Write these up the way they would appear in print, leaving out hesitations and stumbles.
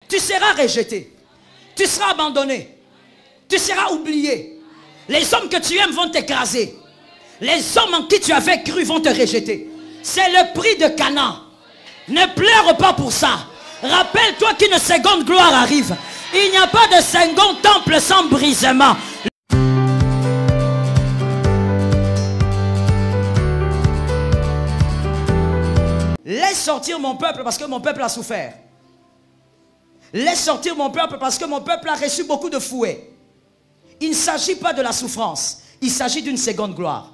Tu seras rejeté. Tu seras abandonné. Tu seras oublié. Les hommes que tu aimes vont t'écraser. Les hommes en qui tu avais cru vont te rejeter. C'est le prix de Canaan. Ne pleure pas pour ça. Rappelle-toi qu'une seconde gloire arrive. Il n'y a pas de second temple sans brisement. Laisse sortir mon peuple parce que mon peuple a souffert. Laisse sortir mon peuple parce que mon peuple a reçu beaucoup de fouets. Il ne s'agit pas de la souffrance. Il s'agit d'une seconde gloire.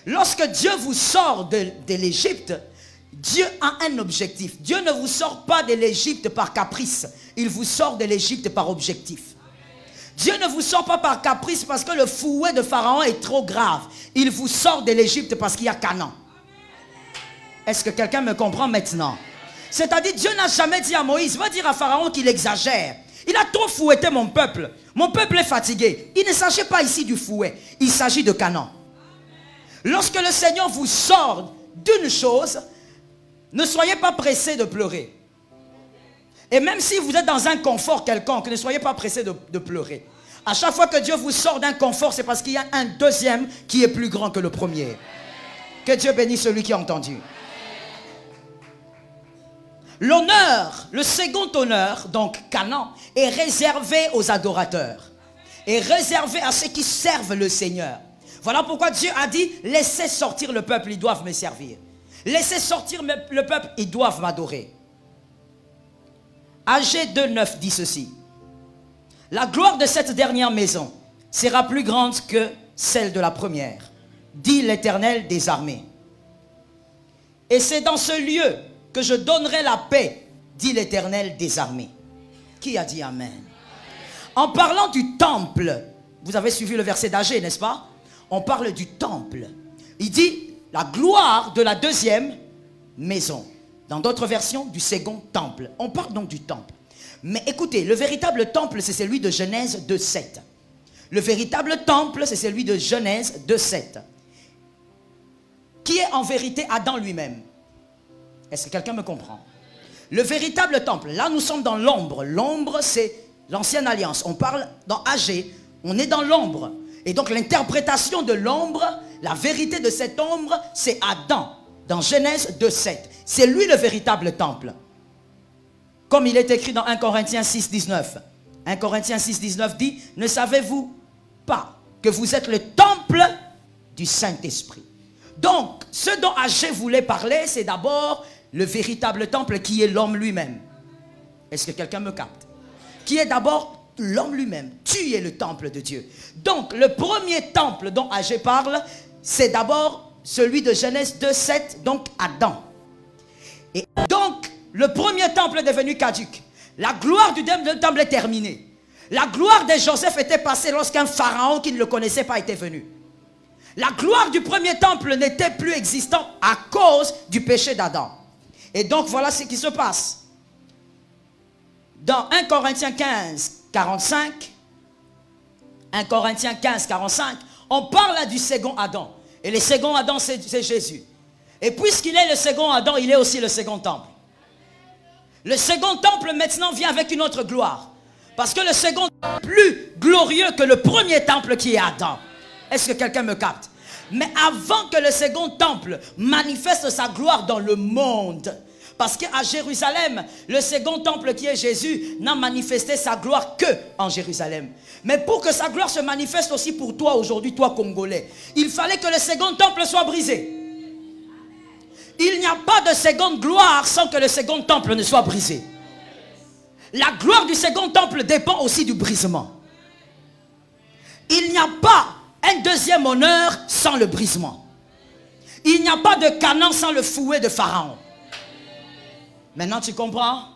Lorsque Dieu vous sort de l'Égypte, Dieu a un objectif. Dieu ne vous sort pas de l'Égypte par caprice. Il vous sort de l'Égypte par objectif. Dieu ne vous sort pas par caprice parce que le fouet de Pharaon est trop grave. Il vous sort de l'Égypte parce qu'il y a Canaan. Est-ce que quelqu'un me comprend maintenant? C'est-à-dire, Dieu n'a jamais dit à Moïse, va dire à Pharaon qu'il exagère. Il a trop fouetté mon peuple. Mon peuple est fatigué. Il ne s'agit pas ici du fouet. Il s'agit de Canaan. Lorsque le Seigneur vous sort d'une chose, ne soyez pas pressés de pleurer. Et même si vous êtes dans un confort quelconque, ne soyez pas pressés de pleurer. À chaque fois que Dieu vous sort d'un confort, c'est parce qu'il y a un deuxième qui est plus grand que le premier. Que Dieu bénisse celui qui a entendu. L'honneur, le second honneur, donc Canaan, est réservé aux adorateurs. Est réservé à ceux qui servent le Seigneur. Voilà pourquoi Dieu a dit, laissez sortir le peuple, ils doivent me servir. Laissez sortir le peuple, ils doivent m'adorer. Agé 2:9 dit ceci. La gloire de cette dernière maison sera plus grande que celle de la première, dit l'Éternel des armées. Et c'est dans ce lieu que je donnerai la paix, dit l'Éternel des armées. Qui a dit Amen? En parlant du temple, vous avez suivi le verset d'Agé, n'est-ce pas? On parle du temple. Il dit la gloire de la deuxième maison. Dans d'autres versions, du second temple. On parle donc du temple. Mais écoutez, le véritable temple, c'est celui de Genèse 2:7. Le véritable temple, c'est celui de Genèse 2:7. Qui est en vérité Adam lui-même. Est-ce que quelqu'un me comprend? Le véritable temple, là nous sommes dans l'ombre. L'ombre c'est l'ancienne alliance. On parle dans Agé, on est dans l'ombre. Et donc l'interprétation de l'ombre, la vérité de cette ombre, c'est Adam. Dans Genèse 2:7. C'est lui le véritable temple. Comme il est écrit dans 1 Corinthiens 6:19. 1 Corinthiens 6:19 dit, ne savez-vous pas que vous êtes le temple du Saint-Esprit? Donc, ce dont Agé voulait parler, c'est d'abord le véritable temple qui est l'homme lui-même. Est-ce que quelqu'un me capte? Qui est d'abord l'homme lui-même. Tu es le temple de Dieu. Donc, le premier temple dont Agé parle, c'est d'abord celui de Genèse 2:7, donc Adam. Et donc, le premier temple est devenu caduc. La gloire du temple est terminée. La gloire de Joseph était passée lorsqu'un pharaon qui ne le connaissait pas était venu. La gloire du premier temple n'était plus existante à cause du péché d'Adam. Et donc voilà ce qui se passe. Dans 1 Corinthiens 15:45, 1 Corinthiens 15:45, on parle là du second Adam. Et le second Adam, c'est Jésus. Et puisqu'il est le second Adam, il est aussi le second temple. Le second temple maintenant vient avec une autre gloire. Parce que le second est plus glorieux que le premier temple qui est Adam. Est-ce que quelqu'un me capte? Mais avant que le second temple manifeste sa gloire dans le monde, parce qu'à Jérusalem, le second temple qui est Jésus n'a manifesté sa gloire que en Jérusalem. Mais pour que sa gloire se manifeste aussi pour toi aujourd'hui, toi Congolais, il fallait que le second temple soit brisé. Il n'y a pas de seconde gloire sans que le second temple ne soit brisé. La gloire du second temple dépend aussi du brisement. Il n'y a pas un deuxième honneur sans le brisement. Il n'y a pas de Canaan sans le fouet de Pharaon. Maintenant tu comprends?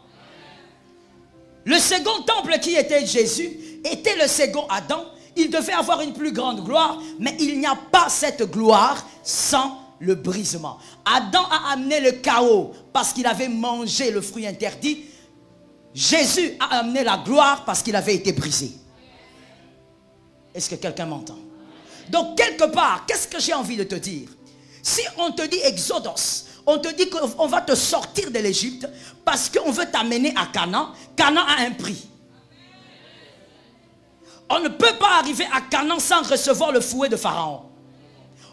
Le second temple qui était Jésus était le second Adam. Il devait avoir une plus grande gloire, mais il n'y a pas cette gloire sans le brisement. Adam a amené le chaos parce qu'il avait mangé le fruit interdit. Jésus a amené la gloire parce qu'il avait été brisé. Est-ce que quelqu'un m'entend? Donc quelque part, qu'est-ce que j'ai envie de te dire? Si on te dit Exodus, On te dit qu'on va te sortir de l'Égypte parce qu'on veut t'amener à Canaan. Canaan a un prix. On ne peut pas arriver à Canaan sans recevoir le fouet de Pharaon.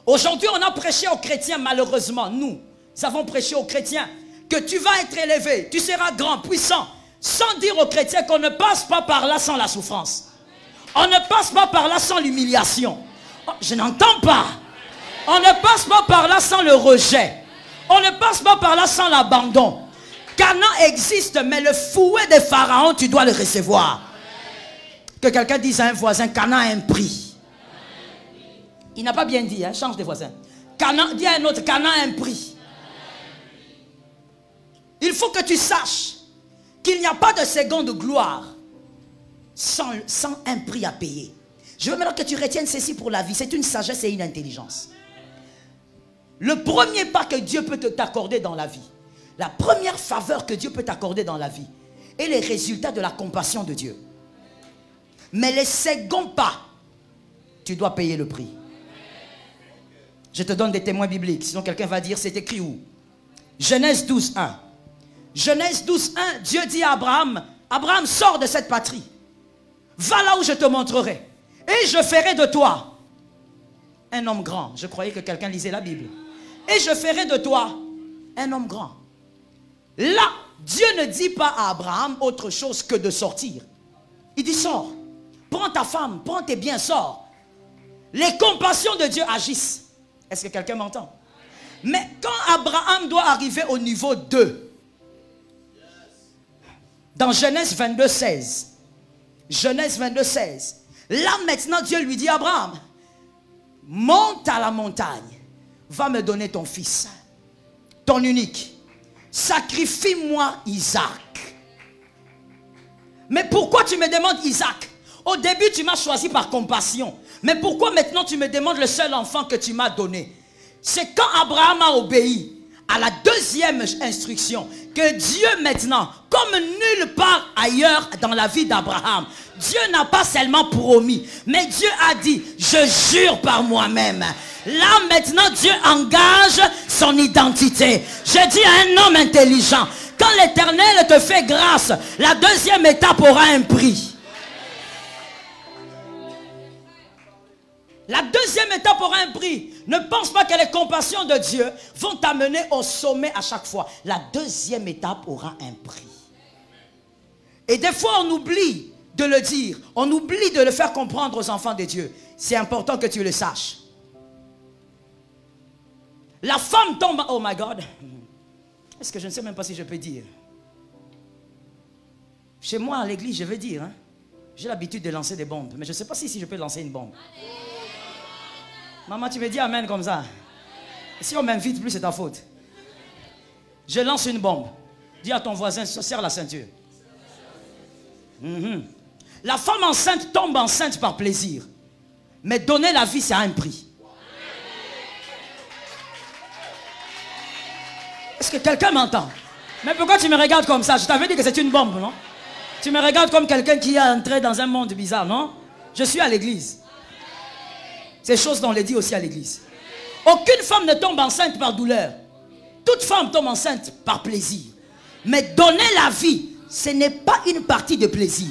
Aujourd'hui, on a prêché aux chrétiens, malheureusement, nous avons prêché aux chrétiens que tu vas être élevé, tu seras grand, puissant, sans dire aux chrétiens qu'on ne passe pas par là sans la souffrance. On ne passe pas par là sans l'humiliation. Oh, je n'entends pas. On ne passe pas par là sans le rejet. On ne passe pas par là sans l'abandon. Canaan existe, mais le fouet de Pharaon, tu dois le recevoir. Que quelqu'un dise à un voisin, Canaan a un prix. Il n'a pas bien dit, hein? Change de voisin. Canaan, dis à un autre, Canaan a un prix. Il faut que tu saches qu'il n'y a pas de seconde gloire sans un prix à payer. Je veux maintenant que tu retiennes ceci pour la vie. C'est une sagesse et une intelligence. Le premier pas que Dieu peut t'accorder dans la vie, la première faveur que Dieu peut t'accorder dans la vie, est les résultats de la compassion de Dieu. Mais les seconds pas, tu dois payer le prix. Je te donne des témoins bibliques, sinon quelqu'un va dire, c'est écrit où? Genèse 12, 1. Genèse 12, 1, Dieu dit à Abraham, Abraham, sors de cette patrie. Va là où je te montrerai. Et je ferai de toi un homme grand. Je croyais que quelqu'un lisait la Bible. Et je ferai de toi un homme grand. Là, Dieu ne dit pas à Abraham autre chose que de sortir. Il dit, sors. Prends ta femme, prends tes biens, sors. Les compassions de Dieu agissent. Est-ce que quelqu'un m'entend? Mais quand Abraham doit arriver au niveau 2, dans Genèse 22, 16, Genèse 22, 16, là maintenant Dieu lui dit, Abraham, monte à la montagne, va me donner ton fils, ton unique, sacrifie-moi Isaac. Mais pourquoi tu me demandes Isaac? Au début tu m'as choisi par compassion, mais pourquoi maintenant tu me demandes le seul enfant que tu m'as donné? C'est quand Abraham a obéi à la deuxième instruction que Dieu maintenant, comme nulle part ailleurs dans la vie d'Abraham, Dieu n'a pas seulement promis, mais Dieu a dit, je jure par moi-même. Là maintenant Dieu engage son identité. Je dis à un homme intelligent, quand l'Éternel te fait grâce, la deuxième étape aura un prix. La deuxième étape aura un prix. Ne pense pas que les compassions de Dieu vont t'amener au sommet à chaque fois. La deuxième étape aura un prix. Et des fois on oublie de le dire. On oublie de le faire comprendre aux enfants de Dieu. C'est important que tu le saches. La femme tombe... Oh my God. Est-ce que je ne sais même pas si je peux dire? Chez moi à l'église je veux dire. Hein? J'ai l'habitude de lancer des bombes. Mais je ne sais pas si je peux lancer une bombe. Maman, tu me dis amen comme ça. Si on m'invite plus, c'est ta faute. Je lance une bombe. Dis à ton voisin, serre la ceinture. La femme enceinte tombe enceinte par plaisir. Mais donner la vie, c'est un prix. Est-ce que quelqu'un m'entend? Mais pourquoi tu me regardes comme ça? Je t'avais dit que c'est une bombe, non? Tu me regardes comme quelqu'un qui est entré dans un monde bizarre, non? Je suis à l'église. Ces choses on les dit aussi à l'église. Aucune femme ne tombe enceinte par douleur. Toute femme tombe enceinte par plaisir. Mais donner la vie, ce n'est pas une partie de plaisir.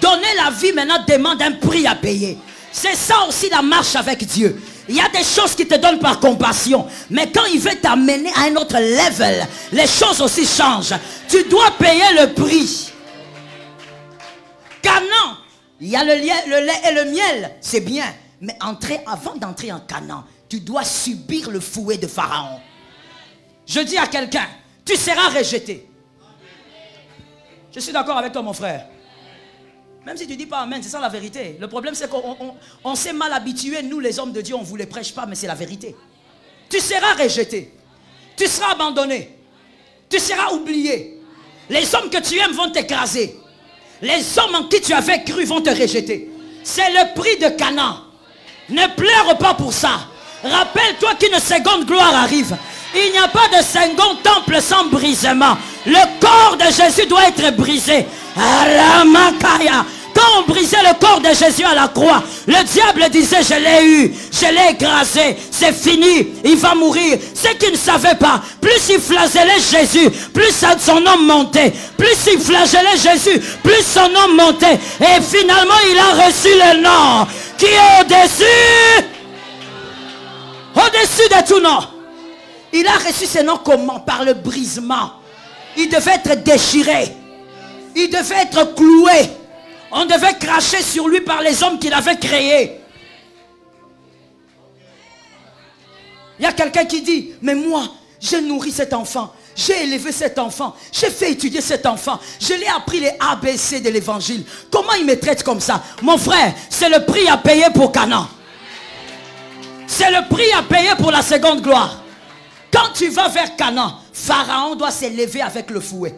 Donner la vie maintenant demande un prix à payer. C'est ça aussi la marche avec Dieu. Il y a des choses qui te donnent par compassion. Mais quand il veut t'amener à un autre level, les choses aussi changent. Tu dois payer le prix. Canaan, il y a le lait et le miel, c'est bien. Mais avant d'entrer en Canaan, tu dois subir le fouet de Pharaon. Je dis à quelqu'un, tu seras rejeté. Je suis d'accord avec toi mon frère. Même si tu ne dis pas amen, c'est ça la vérité. Le problème c'est qu'on s'est mal habitué, nous les hommes de Dieu, on ne vous les prêche pas, mais c'est la vérité. Tu seras rejeté. Tu seras abandonné. Tu seras oublié. Les hommes que tu aimes vont t'écraser. Les hommes en qui tu avais cru vont te rejeter. C'est le prix de Canaan. Ne pleure pas pour ça. Rappelle-toi qu'une seconde gloire arrive. Il n'y a pas de second temple sans brisement. Le corps de Jésus doit être brisé. Quand on brisait le corps de Jésus à la croix, le diable disait, je l'ai eu, je l'ai écrasé, c'est fini, il va mourir. Ce qu'il ne savait pas, plus il flagellait Jésus, plus son nom montait. Plus il flagellait Jésus, plus son nom montait. Et finalement, il a reçu le nom qui est au-dessus. Au-dessus de tout nom. Il a reçu ce nom comment? Par le brisement. Il devait être déchiré. Il devait être cloué. On devait cracher sur lui par les hommes qu'il avait créés. Il y a quelqu'un qui dit, mais moi, j'ai nourri cet enfant. J'ai élevé cet enfant. J'ai fait étudier cet enfant. Je l'ai appris les ABC de l'évangile. Comment il me traite comme ça? Mon frère, c'est le prix à payer pour Canaan. C'est le prix à payer pour la seconde gloire. Quand tu vas vers Canaan, Pharaon doit s'élever avec le fouet.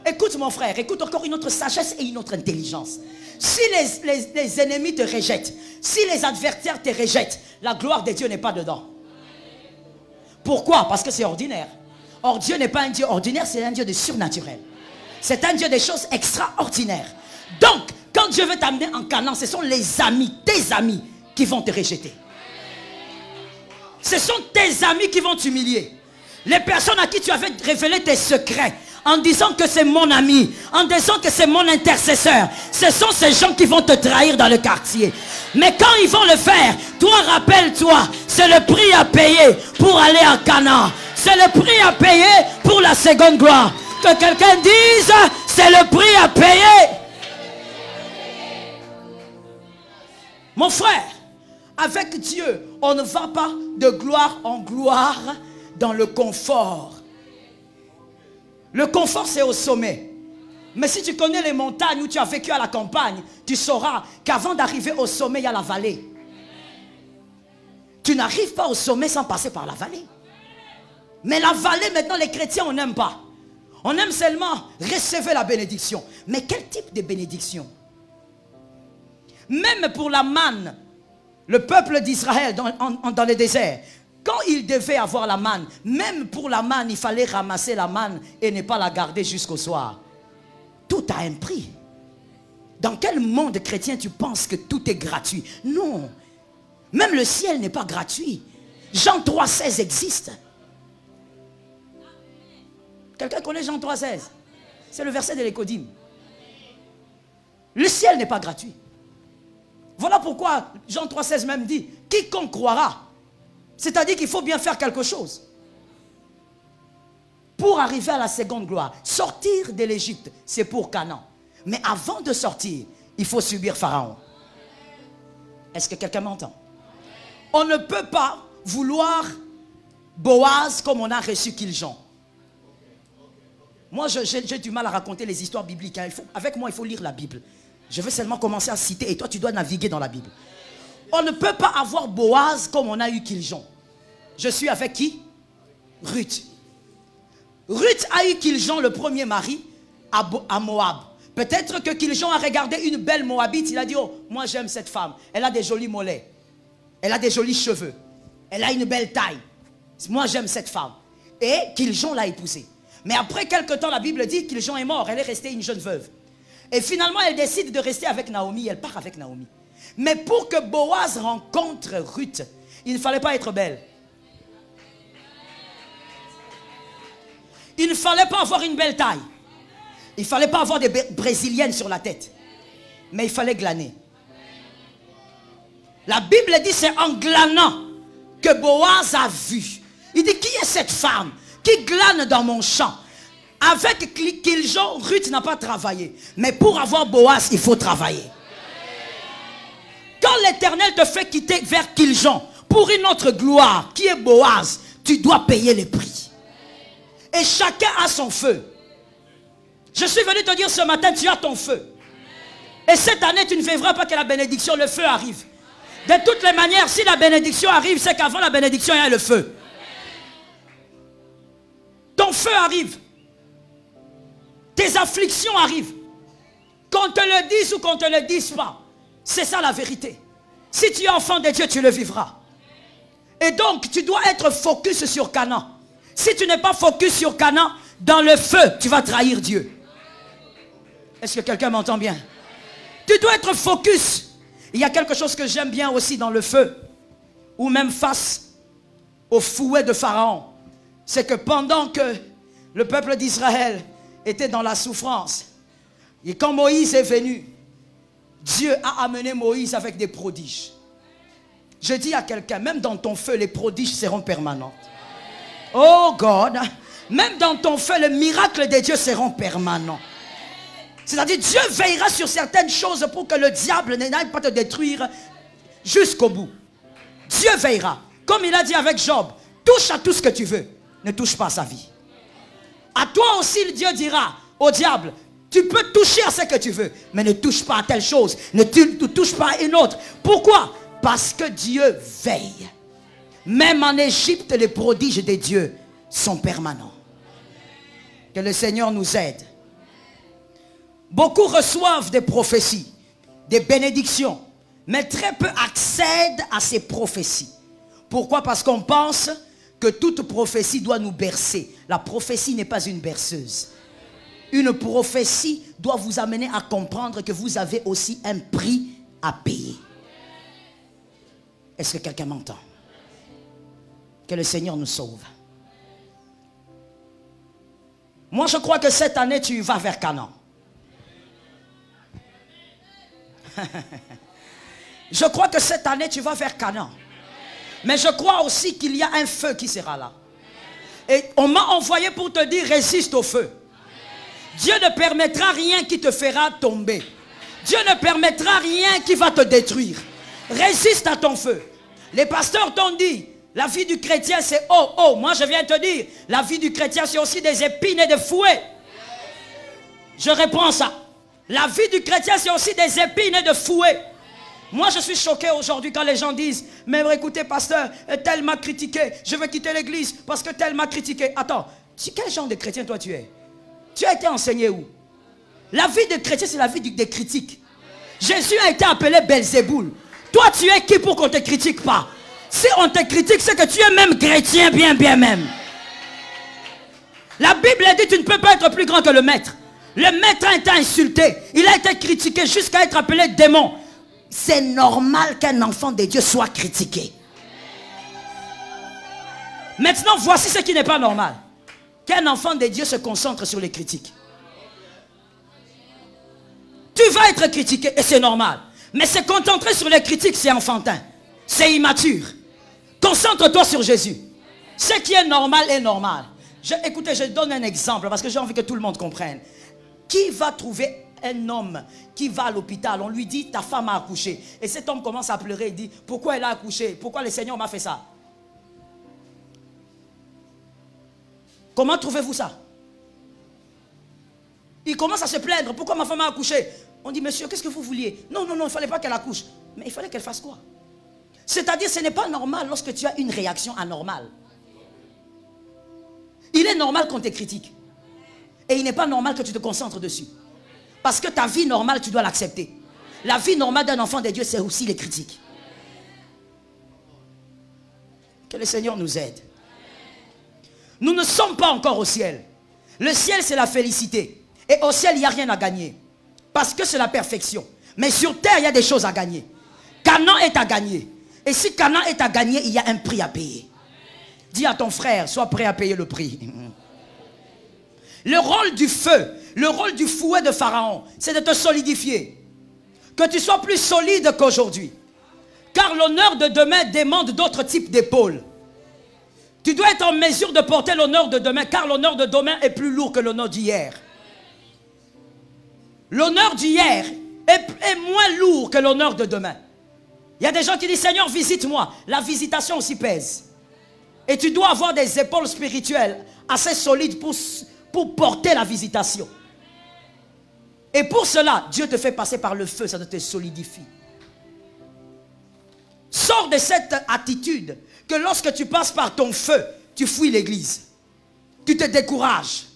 Écoute mon frère, écoute encore une autre sagesse et une autre intelligence. Si les ennemis te rejettent, si les adversaires te rejettent, la gloire de Dieu n'est pas dedans. Pourquoi? Parce que c'est ordinaire. Or Dieu n'est pas un Dieu ordinaire, c'est un Dieu de surnaturel. C'est un Dieu des choses extraordinaires. Donc, quand Dieu veut t'amener en Canaan, ce sont les amis, tes amis qui vont te rejeter. Ce sont tes amis qui vont t'humilier. Les personnes à qui tu avais révélé tes secrets, en disant que c'est mon ami, en disant que c'est mon intercesseur, ce sont ces gens qui vont te trahir dans le quartier. Mais quand ils vont le faire, toi rappelle-toi, c'est le prix à payer pour aller à Canaan. C'est le prix à payer pour la seconde gloire. Que quelqu'un dise, c'est le prix à payer. Mon frère, avec Dieu, on ne va pas de gloire en gloire dans le confort. Le confort, c'est au sommet. Mais si tu connais les montagnes où tu as vécu à la campagne, tu sauras qu'avant d'arriver au sommet, il y a la vallée. Tu n'arrives pas au sommet sans passer par la vallée. Mais la vallée, maintenant, les chrétiens, on n'aime pas. On aime seulement recevoir la bénédiction. Mais quel type de bénédiction? Même pour la manne, le peuple d'Israël dans le désert, quand il devait avoir la manne, même pour la manne, il fallait ramasser la manne et ne pas la garder jusqu'au soir. Tout a un prix. Dans quel monde chrétien tu penses que tout est gratuit? Non. Même le ciel n'est pas gratuit. Jean 3,16 existe. Quelqu'un connaît Jean 3,16? C'est le verset de l'Écodime. Le ciel n'est pas gratuit. Voilà pourquoi Jean 3,16 même dit, quiconque croira. C'est-à-dire qu'il faut bien faire quelque chose. Pour arriver à la seconde gloire, sortir de l'Égypte, c'est pour Canaan. Mais avant de sortir, il faut subir Pharaon. Est-ce que quelqu'un m'entend? On ne peut pas vouloir Boaz comme on a reçu Kiljon. Moi, j'ai du mal à raconter les histoires bibliques. Hein. Avec moi, il faut lire la Bible. Je vais seulement commencer à citer et toi, tu dois naviguer dans la Bible. On ne peut pas avoir Boaz comme on a eu Kiljon. Je suis avec qui? Ruth. Ruth a eu Kiljon, le premier mari, à Moab. Peut-être que Kiljon a regardé une belle Moabite. Il a dit, oh, moi j'aime cette femme. Elle a des jolis mollets. Elle a des jolis cheveux. Elle a une belle taille. Moi j'aime cette femme. Et Kiljon l'a épousée. Mais après quelque temps, la Bible dit que Kiljon est mort. Elle est restée une jeune veuve. Et finalement, elle décide de rester avec Naomi. Elle part avec Naomi. Mais pour que Boaz rencontre Ruth, il ne fallait pas être belle. Il ne fallait pas avoir une belle taille. Il ne fallait pas avoir des brésiliennes sur la tête. Mais il fallait glaner. La Bible dit c'est en glanant que Boaz a vu. Il dit, qui est cette femme qui glane dans mon champ? Avec Kiljon, Ruth n'a pas travaillé. Mais pour avoir Boaz, il faut travailler. Quand l'Éternel te fait quitter vers Kiljon pour une autre gloire qui est Boaz, tu dois payer le prix. Et chacun a son feu. Je suis venu te dire ce matin, tu as ton feu. Et cette année, tu ne verras pas que la bénédiction, le feu arrive. De toutes les manières, si la bénédiction arrive, c'est qu'avant la bénédiction, il y a le feu. Ton feu arrive. Tes afflictions arrivent. Qu'on te le dise ou qu'on te le dise pas. C'est ça la vérité. Si tu es enfant de Dieu, tu le vivras. Et donc, tu dois être focus sur Canaan. Si tu n'es pas focus sur Canaan, dans le feu, tu vas trahir Dieu. Est-ce que quelqu'un m'entend bien? Tu dois être focus. Il y a quelque chose que j'aime bien aussi dans le feu, ou même face au fouet de Pharaon. C'est que pendant que le peuple d'Israël était dans la souffrance, et quand Moïse est venu, Dieu a amené Moïse avec des prodiges. Je dis à quelqu'un, même dans ton feu, les prodiges seront permanents. Oh God, même dans ton feu, les miracles de Dieu seront permanents. C'est-à-dire, Dieu veillera sur certaines choses pour que le diable n'aille pas te détruire jusqu'au bout. Dieu veillera. Comme il a dit avec Job, touche à tout ce que tu veux, ne touche pas à sa vie. À toi aussi, Dieu dira au diable, tu peux toucher à ce que tu veux, mais ne touche pas à telle chose, ne touche pas à une autre. Pourquoi? Parce que Dieu veille. Même en Égypte, les prodiges de Dieu sont permanents. Que le Seigneur nous aide. Beaucoup reçoivent des prophéties, des bénédictions, mais très peu accèdent à ces prophéties. Pourquoi? Parce qu'on pense que toute prophétie doit nous bercer. La prophétie n'est pas une berceuse. Une prophétie doit vous amener à comprendre que vous avez aussi un prix à payer. Est-ce que quelqu'un m'entend? Que le Seigneur nous sauve. Moi, je crois que cette année, tu vas vers Canaan. Je crois que cette année, tu vas vers Canaan. Mais je crois aussi qu'il y a un feu qui sera là. Et on m'a envoyé pour te dire, résiste au feu. Dieu ne permettra rien qui te fera tomber. Dieu ne permettra rien qui va te détruire. Résiste à ton feu. Les pasteurs t'ont dit, la vie du chrétien c'est oh, oh. Moi je viens te dire, la vie du chrétien c'est aussi des épines et des fouets. Je reprends ça. La vie du chrétien c'est aussi des épines et des fouets. Moi je suis choqué aujourd'hui quand les gens disent, mais écoutez pasteur, tel m'a critiqué, je vais quitter l'église parce que tel m'a critiqué. Attends, quel genre de chrétien toi tu es? Tu as été enseigné où? La vie de chrétien c'est la vie des critiques. Jésus a été appelé Belzéboul. Toi tu es qui pour qu'on ne te critique pas? Si on te critique c'est que tu es même chrétien bien même. La Bible dit tu ne peux pas être plus grand que le maître. Le maître a été insulté, il a été critiqué jusqu'à être appelé démon. C'est normal qu'un enfant de Dieu soit critiqué. Maintenant, voici ce qui n'est pas normal. Qu'un enfant de Dieu se concentre sur les critiques. Tu vas être critiqué et c'est normal. Mais se concentrer sur les critiques, c'est enfantin. C'est immature. Concentre-toi sur Jésus. Ce qui est normal est normal. Écoutez, je donne un exemple parce que j'ai envie que tout le monde comprenne. Qui va trouver un homme qui va à l'hôpital, on lui dit ta femme a accouché et cet homme commence à pleurer, il dit pourquoi elle a accouché, pourquoi le Seigneur m'a fait ça? Comment trouvez-vous ça? Il commence à se plaindre, pourquoi ma femme a accouché? On dit monsieur, qu'est-ce que vous vouliez? Non, il ne fallait pas qu'elle accouche. Mais il fallait qu'elle fasse quoi? C'est-à-dire ce n'est pas normal lorsque tu as une réaction anormale. Il est normal qu'on te critique et il n'est pas normal que tu te concentres dessus. Parce que ta vie normale, tu dois l'accepter. La vie normale d'un enfant de Dieu, c'est aussi les critiques. Que le Seigneur nous aide. Nous ne sommes pas encore au ciel. Le ciel, c'est la félicité. Et au ciel, il n'y a rien à gagner. Parce que c'est la perfection. Mais sur terre, il y a des choses à gagner. Canaan est à gagner. Et si Canaan est à gagner, il y a un prix à payer. Dis à ton frère, sois prêt à payer le prix. Le rôle du feu, le rôle du fouet de Pharaon, c'est de te solidifier. Que tu sois plus solide qu'aujourd'hui. Car l'honneur de demain demande d'autres types d'épaules. Tu dois être en mesure de porter l'honneur de demain, car l'honneur de demain est plus lourd que l'honneur d'hier. L'honneur d'hier est moins lourd que l'honneur de demain. Il y a des gens qui disent, Seigneur, visite-moi. La visitation aussi pèse. Et tu dois avoir des épaules spirituelles assez solides pour porter la visitation. Et pour cela, Dieu te fait passer par le feu, ça te solidifie. Sors de cette attitude que lorsque tu passes par ton feu, tu fuis l'église. Tu te décourages.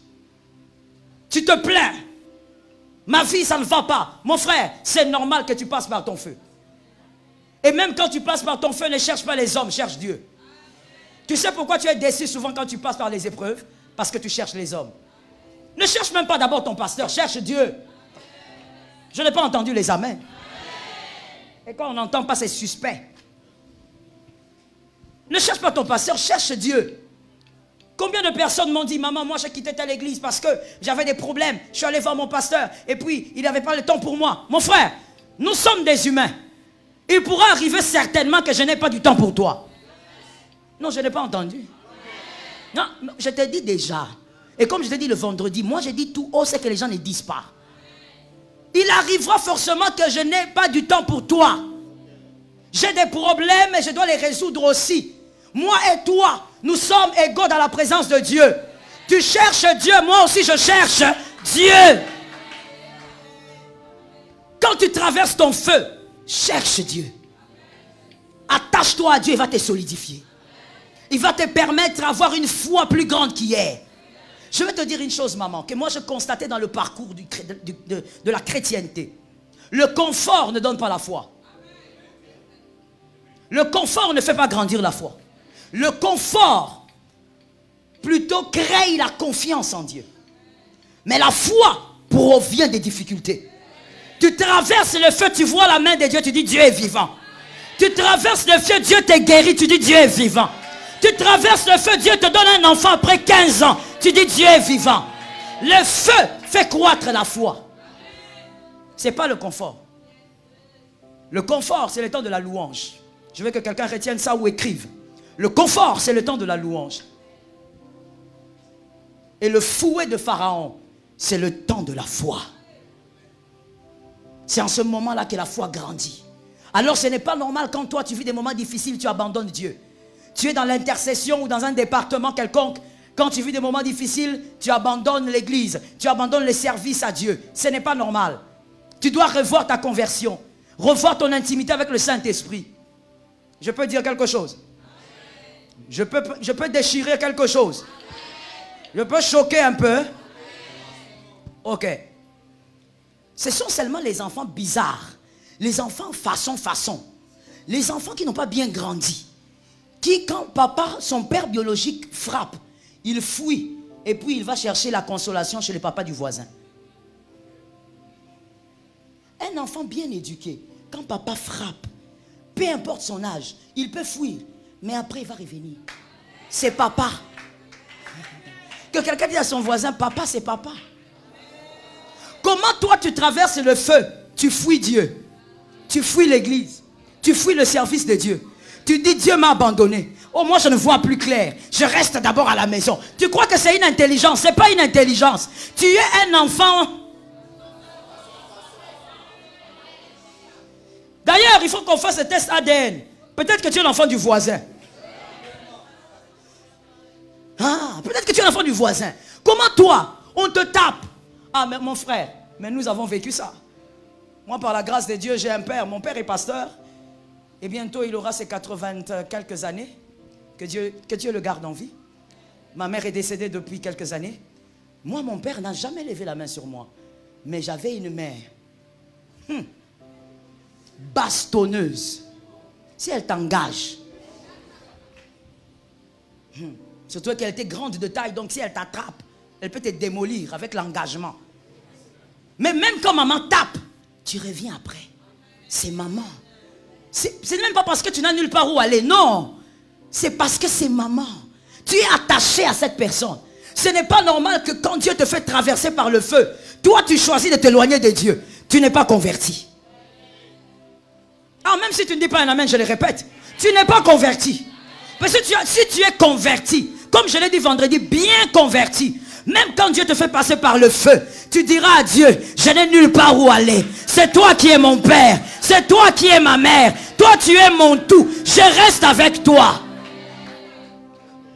Tu te plains. Ma vie, ça ne va pas. Mon frère, c'est normal que tu passes par ton feu. Et même quand tu passes par ton feu, ne cherche pas les hommes, cherche Dieu. Tu sais pourquoi tu es déçu souvent quand tu passes par les épreuves? Parce que tu cherches les hommes. Ne cherche même pas d'abord ton pasteur, cherche Dieu. Je n'ai pas entendu les amens. Et quand on n'entend pas, c'est suspect. Ne cherche pas ton pasteur, cherche Dieu. Combien de personnes m'ont dit, maman, moi j'ai quitté telle église parce que j'avais des problèmes. Je suis allé voir mon pasteur et puis il n'avait pas le temps pour moi. Mon frère, nous sommes des humains. Il pourra arriver certainement que je n'ai pas du temps pour toi. Non, je n'ai pas entendu. Non, je t'ai dit déjà. Et comme je t'ai dit le vendredi, moi j'ai dit tout haut, c'est que les gens ne disent pas. Il arrivera forcément que je n'ai pas du temps pour toi. J'ai des problèmes et je dois les résoudre aussi. Moi et toi, nous sommes égaux dans la présence de Dieu. Tu cherches Dieu, moi aussi je cherche Dieu. Quand tu traverses ton feu, cherche Dieu. Attache-toi à Dieu, il va te solidifier. Il va te permettre d'avoir une foi plus grande qu'hier. Je vais te dire une chose, maman, que moi je constatais dans le parcours de la chrétienté. Le confort ne donne pas la foi. Le confort ne fait pas grandir la foi. Le confort plutôt crée la confiance en Dieu. Mais la foi provient des difficultés. Tu traverses le feu, tu vois la main de Dieu, tu dis Dieu est vivant. Tu traverses le feu, Dieu te guérit, tu dis Dieu est vivant. Tu traverses le feu, Dieu te donne un enfant après 15 ans, tu dis Dieu est vivant. Le feu fait croître la foi. Ce n'est pas le confort. Le confort, c'est le temps de la louange. Je veux que quelqu'un retienne ça ou écrive. Le confort, c'est le temps de la louange. Et le fouet de Pharaon, c'est le temps de la foi. C'est en ce moment-là que la foi grandit. Alors ce n'est pas normal quand toi tu vis des moments difficiles, tu abandonnes Dieu. Tu es dans l'intercession ou dans un département quelconque. Quand tu vis des moments difficiles, tu abandonnes l'église. Tu abandonnes les services à Dieu. Ce n'est pas normal. Tu dois revoir ta conversion. Revoir ton intimité avec le Saint-Esprit. Je peux dire quelque chose. Je peux déchirer quelque chose. Je peux choquer un peu. Ok. Ce sont seulement les enfants bizarres. Les enfants façon. Les enfants qui n'ont pas bien grandi. Qui, quand son père biologique frappe, il fuit. Et puis il va chercher la consolation chez le papa du voisin. Un enfant bien éduqué, quand papa frappe, peu importe son âge, il peut fuir. Mais après il va revenir. C'est papa. Que quelqu'un dise à son voisin, papa c'est papa. Comment toi tu traverses le feu? Tu fuis Dieu. Tu fuis l'église. Tu fuis le service de Dieu. Tu dis Dieu m'a abandonné. Oh moi je ne vois plus clair. Je reste d'abord à la maison. Tu crois que c'est une intelligence? Ce n'est pas une intelligence. Tu es un enfant. D'ailleurs il faut qu'on fasse ce test ADN. Peut-être que tu es l'enfant du voisin. Ah, peut-être que tu es l'enfant du voisin. Comment toi, on te tape? Ah, mais mon frère, mais nous avons vécu ça. Moi, par la grâce de Dieu, j'ai un père. Mon père est pasteur. Et bientôt, il aura ses 80 quelques années. Que Dieu le garde en vie. Ma mère est décédée depuis quelques années. Moi, mon père n'a jamais levé la main sur moi. Mais j'avais une mère. Bastonneuse. Si elle t'engage. Surtout qu'elle était grande de taille. Donc, si elle t'attrape, elle peut te démolir avec l'engagement. Mais même quand maman tape, tu reviens après. C'est maman. Ce n'est même pas parce que tu n'as nulle part où aller. Non. C'est parce que c'est maman. Tu es attaché à cette personne. Ce n'est pas normal que quand Dieu te fait traverser par le feu, toi tu choisis de t'éloigner de Dieu. Tu n'es pas converti. Ah, même si tu ne dis pas un amen, je le répète. Tu n'es pas converti. Parce que si tu es converti, comme je l'ai dit vendredi, bien converti, même quand Dieu te fait passer par le feu, tu diras à Dieu, je n'ai nulle part où aller. C'est toi qui es mon père. C'est toi qui es ma mère. Toi tu es mon tout. Je reste avec toi.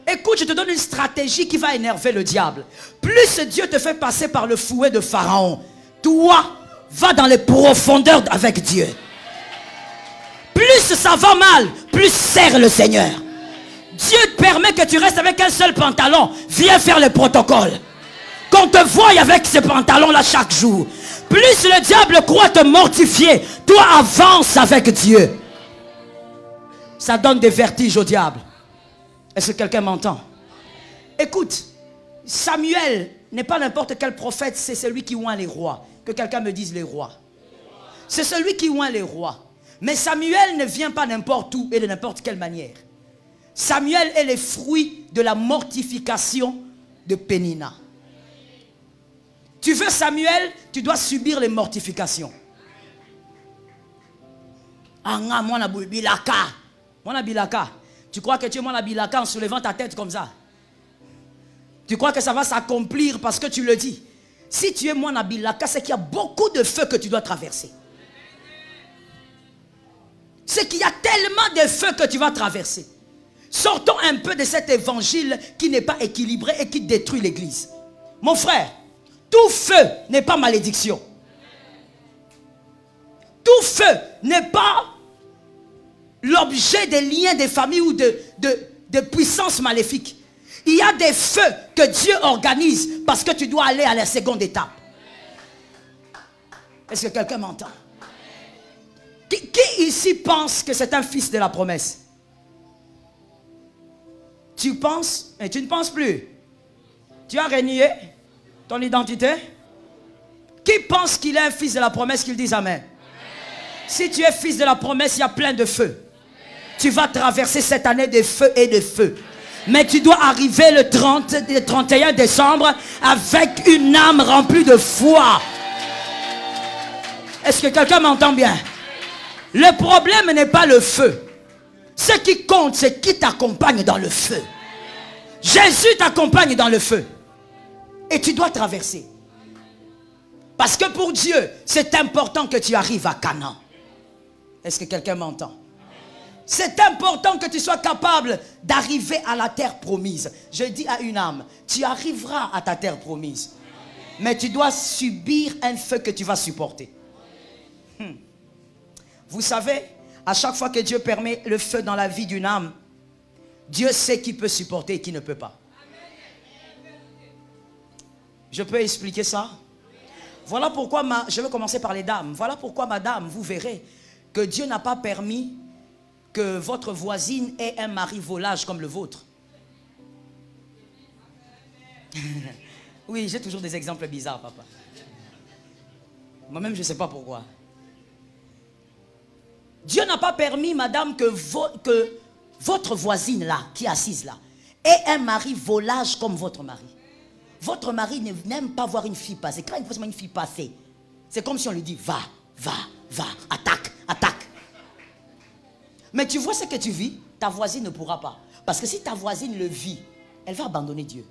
Écoute, je te donne une stratégie qui va énerver le diable. Plus Dieu te fait passer par le fouet de Pharaon, toi, va dans les profondeurs avec Dieu. Plus ça va mal, plus serre le Seigneur. Dieu te permet que tu restes avec un seul pantalon. Viens faire le protocole. Qu'on te voie avec ce pantalon-là chaque jour. Plus le diable croit te mortifier, toi avance avec Dieu. Ça donne des vertiges au diable. Est-ce que quelqu'un m'entend? Écoute, Samuel n'est pas n'importe quel prophète, c'est celui qui oint les rois. Que quelqu'un me dise les rois. c'est celui qui oint les rois. Mais Samuel ne vient pas n'importe où et de n'importe quelle manière. Samuel est le fruit de la mortification de Pénina. Tu veux Samuel, tu dois subir les mortifications. Ah, moi, bilaka. Tu crois que tu es moi, bilaka en soulevant ta tête comme ça? Tu crois que ça va s'accomplir parce que tu le dis? Si tu es moi, bilaka, c'est qu'il y a beaucoup de feux que tu dois traverser. C'est qu'il y a tellement de feux que tu vas traverser. Sortons un peu de cet évangile qui n'est pas équilibré et qui détruit l'église. Mon frère, tout feu n'est pas malédiction. Tout feu n'est pas l'objet des liens des familles ou de puissances maléfiques. Il y a des feux que Dieu organise parce que tu dois aller à la seconde étape. Est-ce que quelqu'un m'entend? Qui ici pense que c'est un fils de la promesse? Tu penses et tu ne penses plus. Tu as renié ton identité? Qui pense qu'il est un fils de la promesse, qu'il dise amen? Si tu es fils de la promesse, il y a plein de feux. Tu vas traverser cette année de feu et de feu. Mais tu dois arriver le 31 décembre avec une âme remplie de foi. Est-ce que quelqu'un m'entend bien? Le problème n'est pas le feu. Ce qui compte, c'est qui t'accompagne dans le feu. Jésus t'accompagne dans le feu. Et tu dois traverser. Parce que pour Dieu, c'est important que tu arrives à Canaan. Est-ce que quelqu'un m'entend? C'est important que tu sois capable d'arriver à la terre promise. Je dis à une âme, tu arriveras à ta terre promise. Mais tu dois subir un feu que tu vas supporter. Vous savez, à chaque fois que Dieu permet le feu dans la vie d'une âme, Dieu sait qui peut supporter et qui ne peut pas. Je peux expliquer ça? Voilà pourquoi, je vais commencer par les dames. Voilà pourquoi, madame, vous verrez que Dieu n'a pas permis que votre voisine ait un mari volage comme le vôtre. Oui, j'ai toujours des exemples bizarres, papa. Moi-même, je ne sais pas pourquoi. Dieu n'a pas permis, madame, que votre voisine là, qui est assise là, ait un mari volage comme votre mari. Votre mari n'aime pas voir une fille passer. Quand il voit une fille passer, c'est comme si on lui dit, va, va, va, attaque, attaque. Mais tu vois ce que tu vis, ta voisine ne pourra pas. Parce que si ta voisine le vit, elle va abandonner Dieu.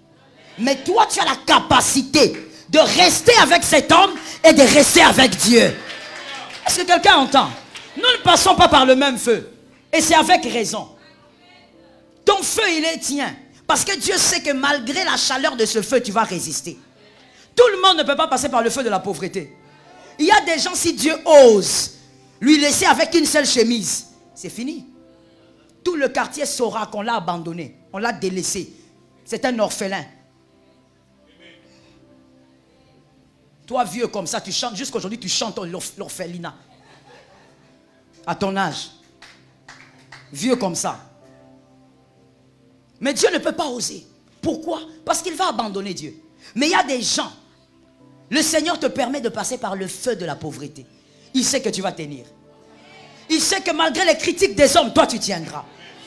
Mais toi, tu as la capacité de rester avec cet homme et de rester avec Dieu. Est-ce que quelqu'un entend? Nous ne passons pas par le même feu. Et c'est avec raison. Ton feu, il est tien. Parce que Dieu sait que malgré la chaleur de ce feu, tu vas résister. Tout le monde ne peut pas passer par le feu de la pauvreté. Il y a des gens, si Dieu ose lui laisser avec une seule chemise, c'est fini. Tout le quartier saura qu'on l'a abandonné. On l'a délaissé. C'est un orphelin. Toi, vieux comme ça, tu chantes. Jusqu'aujourd'hui, tu chantes l'orphelinat. À ton âge. Vieux comme ça. Mais Dieu ne peut pas oser. Pourquoi? Parce qu'il va abandonner Dieu. Mais il y a des gens. Le Seigneur te permet de passer par le feu de la pauvreté. Il sait que tu vas tenir. Il sait que malgré les critiques des hommes, toi tu tiendras.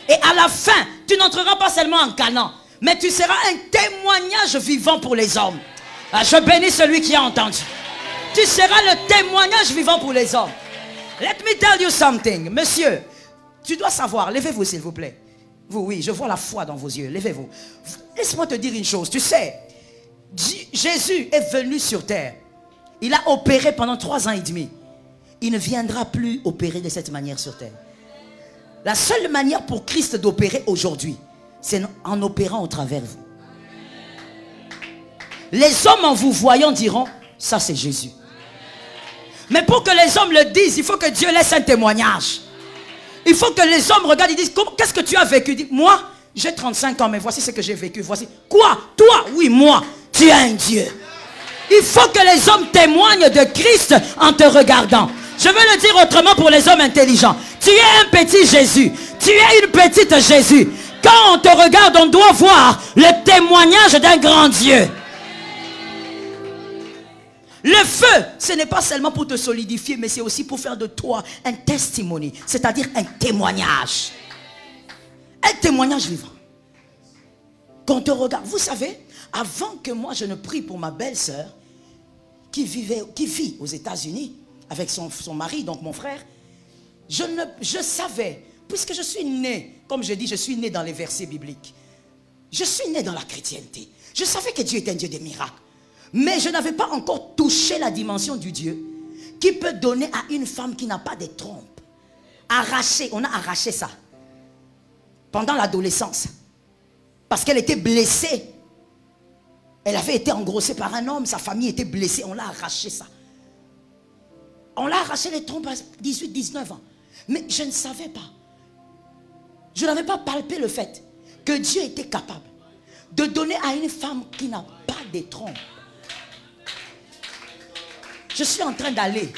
Et à la fin, tu n'entreras pas seulement en Canaan, mais tu seras un témoignage vivant pour les hommes. Je bénis celui qui a entendu. Tu seras le témoignage vivant pour les hommes. Let me tell you something. Monsieur, tu dois savoir, levez-vous s'il vous plaît. Vous, oui, je vois la foi dans vos yeux, levez-vous. Laisse-moi te dire une chose, tu sais, Jésus est venu sur terre. Il a opéré pendant 3 ans et demi. Il ne viendra plus opérer de cette manière sur terre. La seule manière pour Christ d'opérer aujourd'hui, c'est en opérant au travers de vous. Les hommes en vous voyant diront, ça c'est Jésus. Mais pour que les hommes le disent, il faut que Dieu laisse un témoignage. Il faut que les hommes regardent et disent, qu'est-ce que tu as vécu? Dis, moi, j'ai 35 ans, mais voici ce que j'ai vécu. Voici. Quoi? Toi? Oui, moi. Tu es un Dieu. Il faut que les hommes témoignent de Christ en te regardant. Je vais le dire autrement pour les hommes intelligents. Tu es un petit Jésus. Tu es une petite Jésus. Quand on te regarde, on doit voir le témoignage d'un grand Dieu. Le feu, ce n'est pas seulement pour te solidifier, mais c'est aussi pour faire de toi un testimony, c'est-à-dire un témoignage. Un témoignage vivant. Quand on te regarde, vous savez, avant que moi je ne prie pour ma belle-sœur, qui vit aux États-Unis, avec son mari, donc mon frère, je savais, puisque je suis né, comme je dis, je suis né dans les versets bibliques. Je suis né dans la chrétienté. Je savais que Dieu est un Dieu des miracles. Mais je n'avais pas encore touché la dimension du Dieu qui peut donner à une femme qui n'a pas de trompe. Arracher, on a arraché ça. Pendant l'adolescence. Parce qu'elle était blessée. Elle avait été engrossée par un homme, sa famille était blessée, on l'a arraché ça. On l'a arraché les trompes à 18, 19 ans. Mais je ne savais pas. Je n'avais pas palpé le fait que Dieu était capable de donner à une femme qui n'a pas de trompes. Je suis en train d'aller.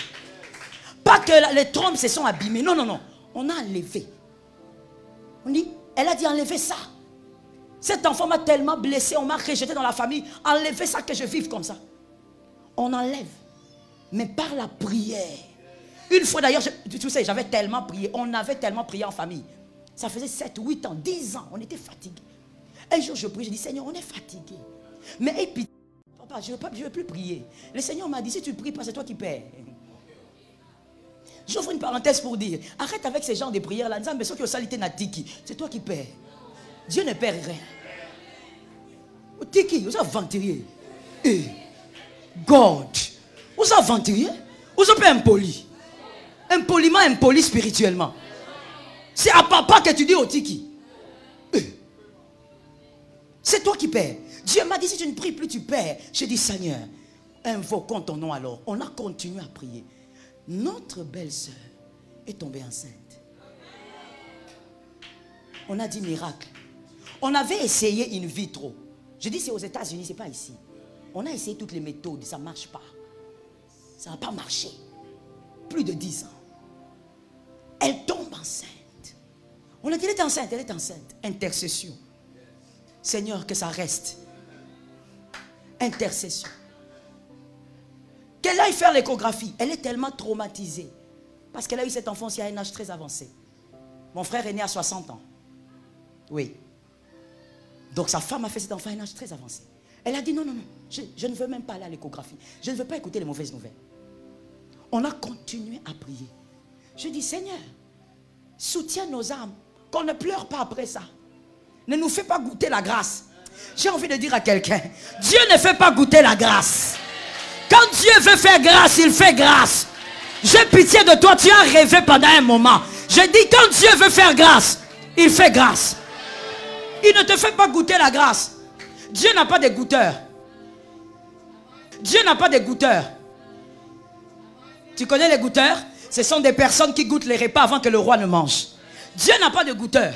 Pas que les trompes se sont abîmées. Non, non, non. On a enlevé. On dit, elle a dit enlevez ça. Cet enfant m'a tellement blessé, on m'a rejeté dans la famille. Enlevez ça que je vive comme ça. On enlève. Mais par la prière. Une fois d'ailleurs, tu sais, j'avais tellement prié. On avait tellement prié en famille. Ça faisait 7, 8 ans, 10 ans. On était fatigués. Un jour, je prie, je dis, Seigneur, on est fatigué. Mais et puis, papa, je ne veux plus prier. Le Seigneur m'a dit, si tu ne pries pas, c'est toi qui perds. J'ouvre une parenthèse pour dire, arrête avec ces genres de prières là. Mais ceux qui ont salité n'a tiki, c'est toi qui perds. Dieu ne perd rien. Tiki, vous avez ventilé. God, vous avez ventilé. Vous avez impoli. Impoliment, impoli spirituellement. C'est à papa que tu dis au tiki. C'est toi qui perds. Dieu m'a dit, si tu ne pries plus, tu perds. J'ai dit, Seigneur, invoquons ton nom alors. On a continué à prier. Notre belle-sœur est tombée enceinte. On a dit miracle. On avait essayé in vitro. Je dis c'est aux États-Unis, c'est pas ici. On a essayé toutes les méthodes, ça ne marche pas. Ça n'a pas marché. Plus de 10 ans. Elle tombe enceinte. On a dit elle est enceinte, elle est enceinte. Intercession. Seigneur, que ça reste. Intercession. Qu'elle aille faire l'échographie. Elle est tellement traumatisée. Parce qu'elle a eu cet enfant à un âge très avancé. Mon frère est né à 60 ans. Oui. Donc sa femme a fait cet enfant à un âge très avancé. Elle a dit non, non, non. Je ne veux même pas aller à l'échographie. Je ne veux pas écouter les mauvaises nouvelles. On a continué à prier. Je dis Seigneur, soutiens nos âmes. Qu'on ne pleure pas après ça. Ne nous fais pas goûter la grâce. J'ai envie de dire à quelqu'un, Dieu ne fait pas goûter la grâce. Quand Dieu veut faire grâce, il fait grâce. J'ai pitié de toi, tu as rêvé pendant un moment. Je dis quand Dieu veut faire grâce, il fait grâce. Il ne te fait pas goûter la grâce. Dieu n'a pas de goûteurs. Dieu n'a pas de goûteurs. Tu connais les goûteurs? Ce sont des personnes qui goûtent les repas avant que le roi ne mange. Dieu n'a pas de goûteurs.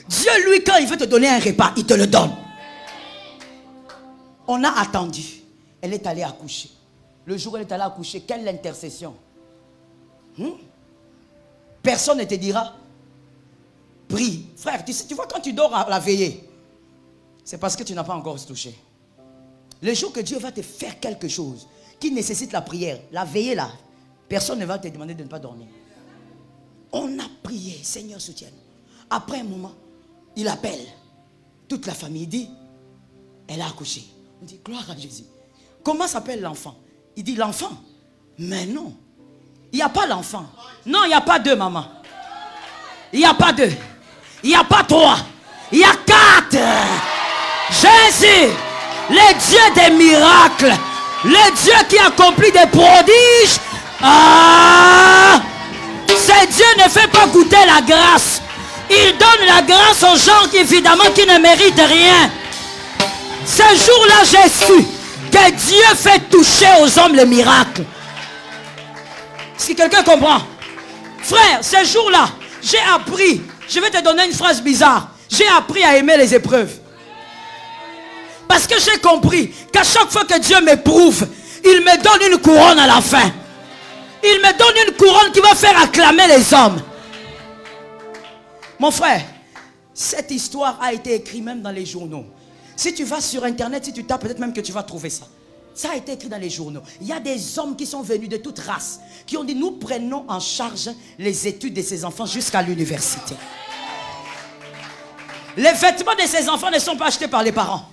Dieu, lui, quand il veut te donner un repas, il te le donne. On a attendu. Elle est allée accoucher. Le jour où elle est allée accoucher, quelle intercession. Personne ne te dira, prie. Frère, tu vois quand tu dors à la veillée, c'est parce que tu n'as pas encore se touché. Le jour que Dieu va te faire quelque chose qui nécessite la prière, la veillée là, personne ne va te demander de ne pas dormir. On a prié, Seigneur soutiens. Après un moment, il appelle toute la famille, il dit, elle a accouché. On dit, gloire à Jésus. Comment s'appelle l'enfant? Il dit, l'enfant? Mais non. Il n'y a pas l'enfant. Non, il n'y a pas deux, maman. Il n'y a pas deux. Il n'y a pas trois. Il y a 4. Jésus, le Dieu des miracles, le Dieu qui accomplit des prodiges. Ce Dieu ne fait pas goûter la grâce. Il donne la grâce aux gens qui, évidemment, qui ne méritent rien. Ce jour-là, j'ai su que Dieu fait toucher aux hommes les miracles. Si quelqu'un comprend. Frère, ce jour-là, j'ai appris. Je vais te donner une phrase bizarre. J'ai appris à aimer les épreuves. Parce que j'ai compris qu'à chaque fois que Dieu m'éprouve, il me donne une couronne à la fin. Il me donne une couronne qui va faire acclamer les hommes. Mon frère, cette histoire a été écrite même dans les journaux. Si tu vas sur internet, si tu tapes, peut-être même que tu vas trouver ça. Ça a été écrit dans les journaux. Il y a des hommes qui sont venus de toute race, qui ont dit, nous prenons en charge les études de ces enfants jusqu'à l'université. Les vêtements de ces enfants ne sont pas achetés par les parents.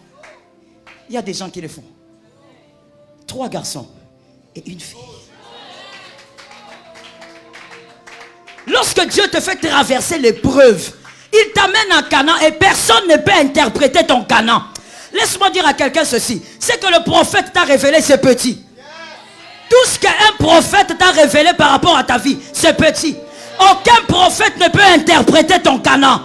Il y a des gens qui le font. 3 garçons et une fille. Lorsque Dieu te fait traverser l'épreuve, il t'amène en Canaan et personne ne peut interpréter ton Canaan. Laisse-moi dire à quelqu'un ceci. C'est que le prophète t'a révélé, c'est petit. Tout ce qu'un prophète t'a révélé par rapport à ta vie, c'est petit. Aucun prophète ne peut interpréter ton Canaan.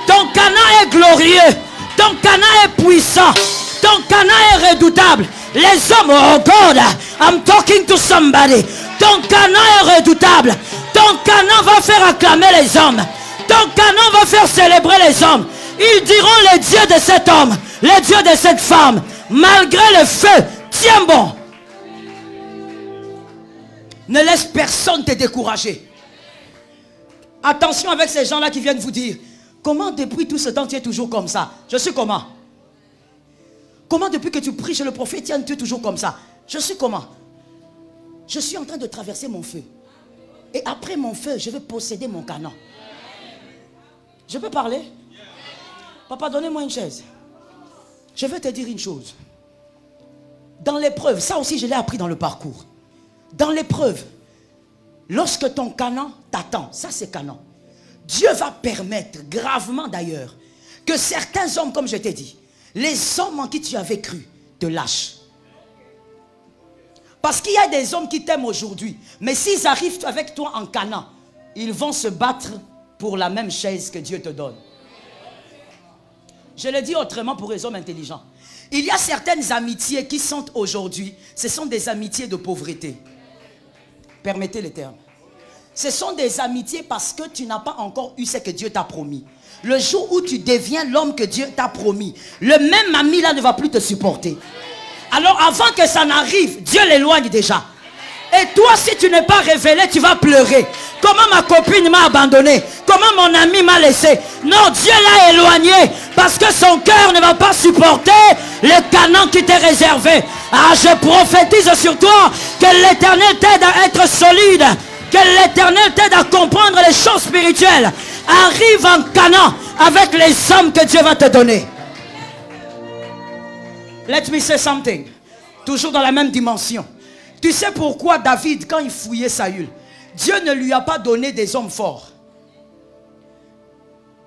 Ton Canaan est glorieux. Ton Canaan est puissant. Ton Canaan est redoutable. Les hommes, oh God, I'm talking to somebody. Ton Canaan est redoutable. Ton Canaan va faire acclamer les hommes. Ton Canaan va faire célébrer les hommes. Ils diront le Dieu de cet homme, le Dieu de cette femme, malgré le feu, tiens bon. Ne laisse personne te décourager. Attention avec ces gens-là qui viennent vous dire, comment depuis tout ce temps tu es toujours comme ça? Je suis comment? Comment depuis que tu pries chez le prophète, tu es toujours comme ça? Je suis comment? Je suis en train de traverser mon feu. Et après mon feu, je vais posséder mon Canaan. Je peux parler? Papa, donnez-moi une chaise. Je vais te dire une chose. Dans l'épreuve, ça aussi je l'ai appris dans le parcours. Dans l'épreuve, lorsque ton Canaan t'attend, ça c'est Canaan. Dieu va permettre, gravement d'ailleurs, que certains hommes, comme je t'ai dit, les hommes en qui tu avais cru, te lâchent. Parce qu'il y a des hommes qui t'aiment aujourd'hui, mais s'ils arrivent avec toi en Canaan, ils vont se battre pour la même chaise que Dieu te donne. Je le dis autrement pour les hommes intelligents. Il y a certaines amitiés qui sont aujourd'hui, ce sont des amitiés de pauvreté. Permettez les termes. Ce sont des amitiés parce que tu n'as pas encore eu ce que Dieu t'a promis. Le jour où tu deviens l'homme que Dieu t'a promis, le même ami là ne va plus te supporter. Alors avant que ça n'arrive, Dieu l'éloigne déjà. Et toi, si tu n'es pas révélé, tu vas pleurer. Comment ma copine m'a abandonné? Comment mon ami m'a laissé? Non, Dieu l'a éloigné parce que son cœur ne va pas supporter le Canaan qui t'est réservé. Ah, je prophétise sur toi que l'Éternel t'aide à être solide, que l'Éternel t'aide à comprendre les choses spirituelles. Arrive en Canaan avec les hommes que Dieu va te donner. Let me say something. Toujours dans la même dimension. Tu sais pourquoi David, quand il fouillait Saül, Dieu ne lui a pas donné des hommes forts.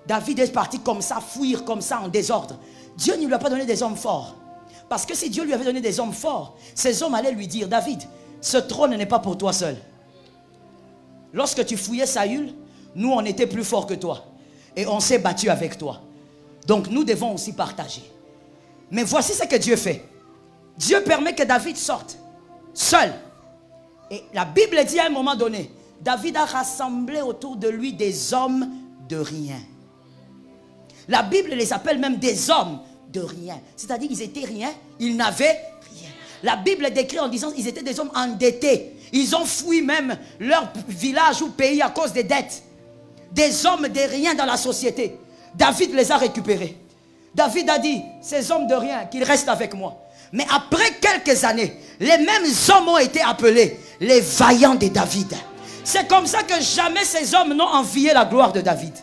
David est parti comme ça, fouiller comme ça en désordre. Dieu ne lui a pas donné des hommes forts. Parce que si Dieu lui avait donné des hommes forts, ces hommes allaient lui dire, David, ce trône n'est pas pour toi seul. Lorsque tu fouillais Saül, nous on était plus forts que toi. Et on s'est battu avec toi. Donc nous devons aussi partager. Mais voici ce que Dieu fait. Dieu permet que David sorte seul. Et la Bible dit à un moment donné, David a rassemblé autour de lui des hommes de rien. La Bible les appelle même des hommes de rien. C'est-à-dire qu'ils étaient rien, ils n'avaient rien. La Bible décrit en disant qu'ils étaient des hommes endettés. Ils ont fui même leur village ou pays à cause des dettes. Des hommes de rien dans la société. David les a récupérés. David a dit, ces hommes de rien, qu'ils restent avec moi. Mais après quelques années, les mêmes hommes ont été appelés les vaillants de David. C'est comme ça que jamais ces hommes n'ont envié la gloire de David.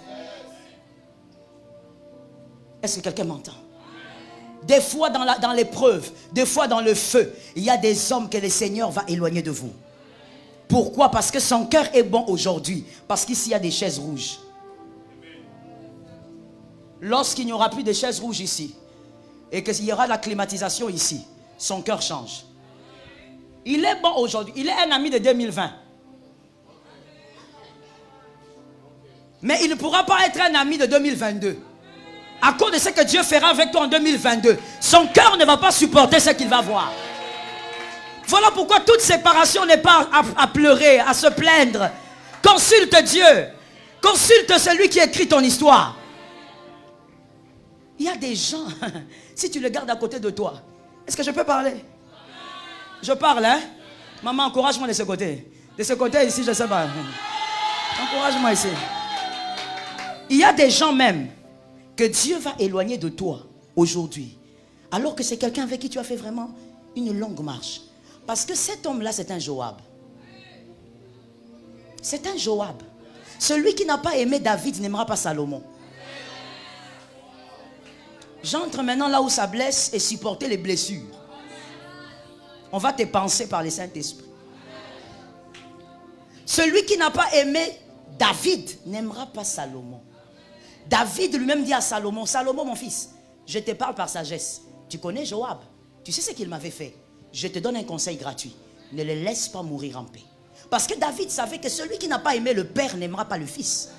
Est-ce que quelqu'un m'entend? Des fois dans l'épreuve, des fois dans le feu, il y a des hommes que le Seigneur va éloigner de vous. Pourquoi? Parce que son cœur est bon aujourd'hui. Parce qu'ici il y a des chaises rouges. Lorsqu'il n'y aura plus de chaises rouges ici, et qu'il y aura la climatisation ici, son cœur change. Il est bon aujourd'hui. Il est un ami de 2020. Mais il ne pourra pas être un ami de 2022. À cause de ce que Dieu fera avec toi en 2022. Son cœur ne va pas supporter ce qu'il va voir. Voilà pourquoi toute séparation n'est pas à pleurer, à se plaindre. Consulte Dieu. Consulte celui qui écrit ton histoire. Il y a des gens, si tu les gardes à côté de toi, est-ce que je peux parler? Je parle, hein? Maman, encourage-moi de ce côté. De ce côté ici, je ne sais pas. Encourage-moi ici. Il y a des gens même que Dieu va éloigner de toi aujourd'hui. Alors que c'est quelqu'un avec qui tu as fait vraiment une longue marche. Parce que cet homme-là, c'est un Joab. C'est un Joab. Celui qui n'a pas aimé David n'aimera pas Salomon. J'entre maintenant là où ça blesse et supporter les blessures. On va te penser par le Saint-Esprit. Celui qui n'a pas aimé David n'aimera pas Salomon. David lui-même dit à Salomon, Salomon mon fils, je te parle par sagesse. Tu connais Joab? Tu sais ce qu'il m'avait fait? Je te donne un conseil gratuit. Ne le laisse pas mourir en paix. Parce que David savait que celui qui n'a pas aimé le père n'aimera pas le fils.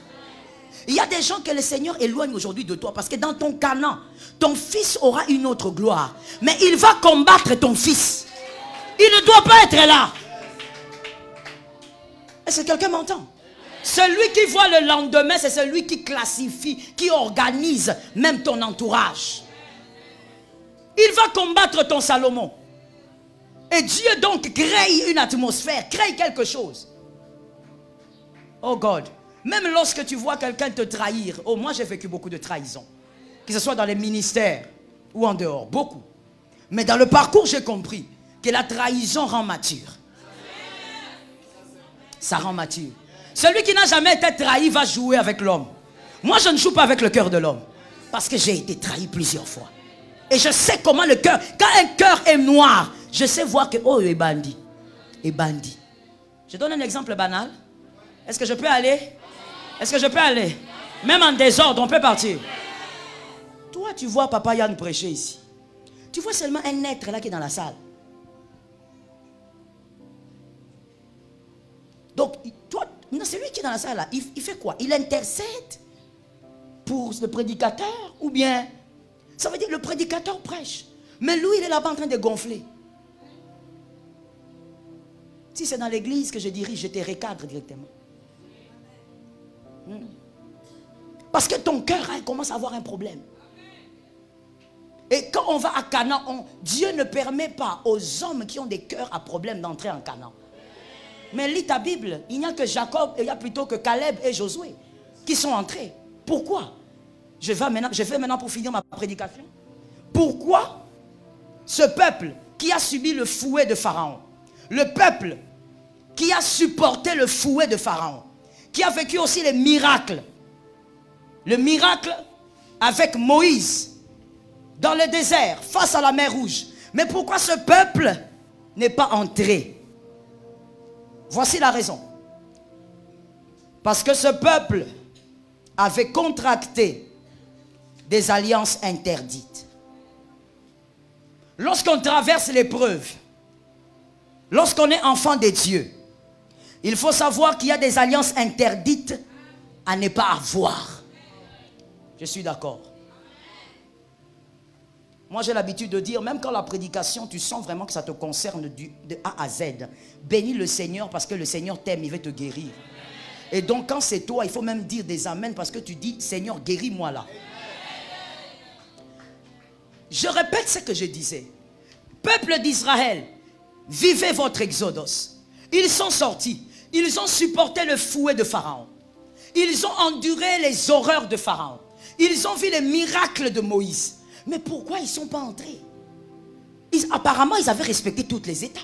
Il y a des gens que le Seigneur éloigne aujourd'hui de toi. Parce que dans ton Canaan, ton fils aura une autre gloire. Mais il va combattre ton fils. Il ne doit pas être là. Est-ce que quelqu'un m'entend? Celui qui voit le lendemain, c'est celui qui classifie, qui organise même ton entourage. Il va combattre ton Salomon. Et Dieu donc crée une atmosphère, crée quelque chose. Oh God. Même lorsque tu vois quelqu'un te trahir. Oh, moi j'ai vécu beaucoup de trahisons. Que ce soit dans les ministères ou en dehors. Beaucoup. Mais dans le parcours, j'ai compris que la trahison rend mature. Ça rend mature. Celui qui n'a jamais été trahi va jouer avec l'homme. Moi, je ne joue pas avec le cœur de l'homme. Parce que j'ai été trahi plusieurs fois. Et je sais comment le cœur, quand un cœur est noir, je sais voir que, oh, il est bandit. Il est bandit. Je donne un exemple banal. Est-ce que je peux aller? Est-ce que je peux aller? Même en désordre, on peut partir. Toi, tu vois Papa Yann prêcher ici. Tu vois seulement un être là qui est dans la salle. Donc, toi, c'est lui qui est dans la salle là. Il fait quoi? Il intercède pour le prédicateur ou bien... Ça veut dire que le prédicateur prêche. Mais lui, il est là-bas en train de gonfler. Si c'est dans l'église que je dirige, je te recadre directement. Parce que ton cœur commence à avoir un problème. Et quand on va à Canaan, Dieu ne permet pas aux hommes qui ont des cœurs à problème d'entrer en Canaan. Mais lis ta Bible, il n'y a que Jacob, et il y a plutôt que Caleb et Josué qui sont entrés. Pourquoi? Je vais maintenant pour finir ma prédication. Pourquoi ce peuple qui a subi le fouet de Pharaon, le peuple qui a supporté le fouet de Pharaon, qui a vécu aussi les miracles, le miracle avec Moïse dans le désert face à la mer Rouge, mais pourquoi ce peuple n'est pas entré? Voici la raison. Parce que ce peuple avait contracté des alliances interdites. Lorsqu'on traverse l'épreuve, lorsqu'on est enfant de Dieu, il faut savoir qu'il y a des alliances interdites à ne pas avoir. Je suis d'accord. Moi j'ai l'habitude de dire, même quand la prédication, tu sens vraiment que ça te concerne de A à Z. Bénis le Seigneur parce que le Seigneur t'aime, il veut te guérir. Et donc quand c'est toi, il faut même dire des amens parce que tu dis, Seigneur, guéris-moi là. Je répète ce que je disais. Peuple d'Israël, vivez votre exodos. Ils sont sortis. Ils ont supporté le fouet de Pharaon. Ils ont enduré les horreurs de Pharaon. Ils ont vu les miracles de Moïse. Mais pourquoi ils ne sont pas entrés? Apparemment, ils avaient respecté toutes les étapes.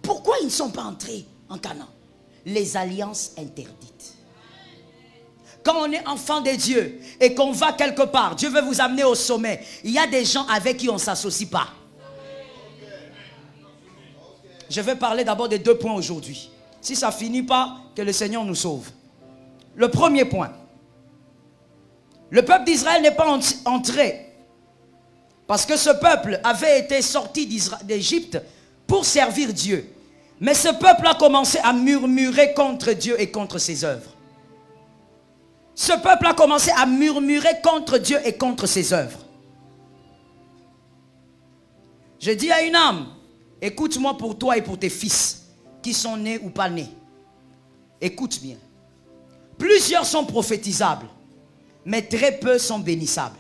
Pourquoi ils ne sont pas entrés en Canaan? Les alliances interdites. Quand on est enfant de Dieu et qu'on va quelque part, Dieu veut vous amener au sommet. Il y a des gens avec qui on ne s'associe pas. Je vais parler d'abord des 2 points aujourd'hui. Si ça ne finit pas, que le Seigneur nous sauve. Le premier point. Le peuple d'Israël n'est pas entré. Parce que ce peuple avait été sorti d'Égypte pour servir Dieu. Mais ce peuple a commencé à murmurer contre Dieu et contre ses œuvres. Ce peuple a commencé à murmurer contre Dieu et contre ses œuvres. Je dis à une âme, écoute-moi pour toi et pour tes fils qui sont nés ou pas nés. Écoute bien. Plusieurs sont prophétisables, mais très peu sont bénissables.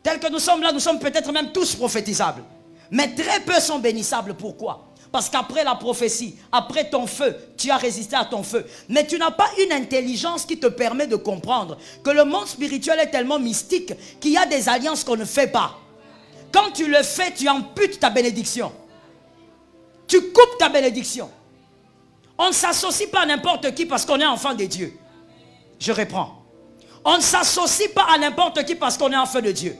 Tel que nous sommes là, nous sommes peut-être même tous prophétisables. Mais très peu sont bénissables. Pourquoi? Parce qu'après la prophétie, après ton feu, tu as résisté à ton feu. Mais tu n'as pas une intelligence qui te permet de comprendre que le monde spirituel est tellement mystique qu'il y a des alliances qu'on ne fait pas. Quand tu le fais, tu amputes ta bénédiction. Tu coupes ta bénédiction. On ne s'associe pas à n'importe qui parce qu'on est enfant de Dieu. Je reprends. On ne s'associe pas à n'importe qui parce qu'on est enfant de Dieu.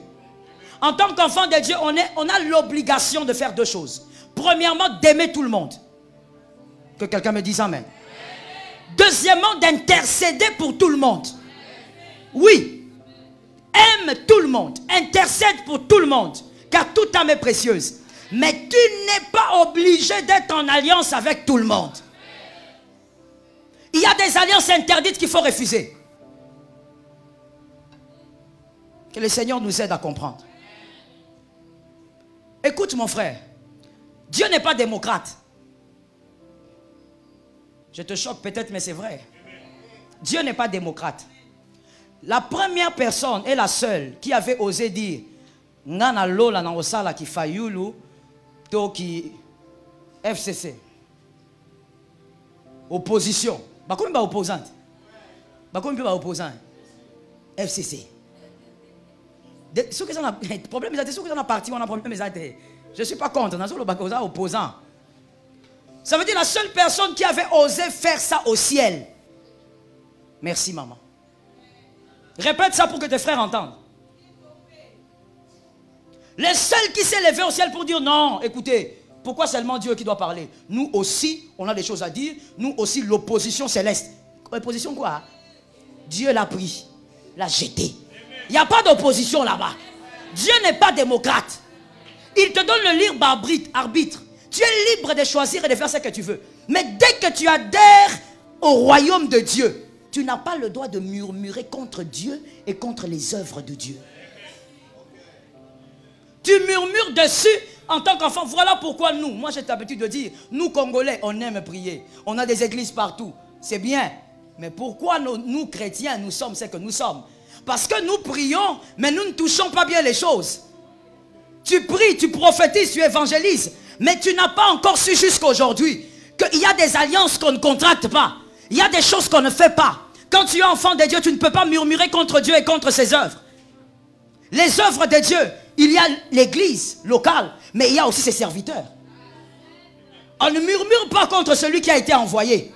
En tant qu'enfant de Dieu, on a l'obligation de faire deux choses. Premièrement, d'aimer tout le monde. Que quelqu'un me dise amen. Deuxièmement, d'intercéder pour tout le monde. Oui. Aime tout le monde. Intercède pour tout le monde. Car toute âme est précieuse. Mais tu n'es pas obligé d'être en alliance avec tout le monde. Il y a des alliances interdites qu'il faut refuser. Que le Seigneur nous aide à comprendre. Écoute mon frère. Dieu n'est pas démocrate. Je te choque peut-être, mais c'est vrai. Dieu n'est pas démocrate. La première personne et la seule qui avait osé dire Ngana Lola na osala ki fayulu to ki FCC. Opposition. Bakomi ba opposante. Bakomi ba opposant. FCC. Ceux qui sont problème, ceux qui sont partis, on a problème. Je ne suis pas contre. On a opposant. Ça veut dire la seule personne qui avait osé faire ça au ciel. Merci maman. Répète ça pour que tes frères entendent. Le seul qui s'est levé au ciel pour dire non, écoutez, pourquoi seulement Dieu qui doit parler? Nous aussi, on a des choses à dire. Nous aussi, l'opposition céleste. Opposition quoi? Dieu l'a pris, l'a jeté. Il n'y a pas d'opposition là-bas. Dieu n'est pas démocrate. Il te donne le libre arbitre. Tu es libre de choisir et de faire ce que tu veux. Mais dès que tu adhères au royaume de Dieu, tu n'as pas le droit de murmurer contre Dieu et contre les œuvres de Dieu. Tu murmures dessus en tant qu'enfant. Voilà pourquoi moi j'ai l'habitude de dire, nous Congolais, on aime prier. On a des églises partout. C'est bien. Mais pourquoi nous chrétiens, nous sommes ce que nous sommes? Parce que nous prions, mais nous ne touchons pas bien les choses. Tu pries, tu prophétises, tu évangélises. Mais tu n'as pas encore su jusqu'à aujourd'hui qu'il y a des alliances qu'on ne contracte pas. Il y a des choses qu'on ne fait pas. Quand tu es enfant de Dieu, tu ne peux pas murmurer contre Dieu et contre ses œuvres. Les œuvres de Dieu, il y a l'église locale, mais il y a aussi ses serviteurs. On ne murmure pas contre celui qui a été envoyé.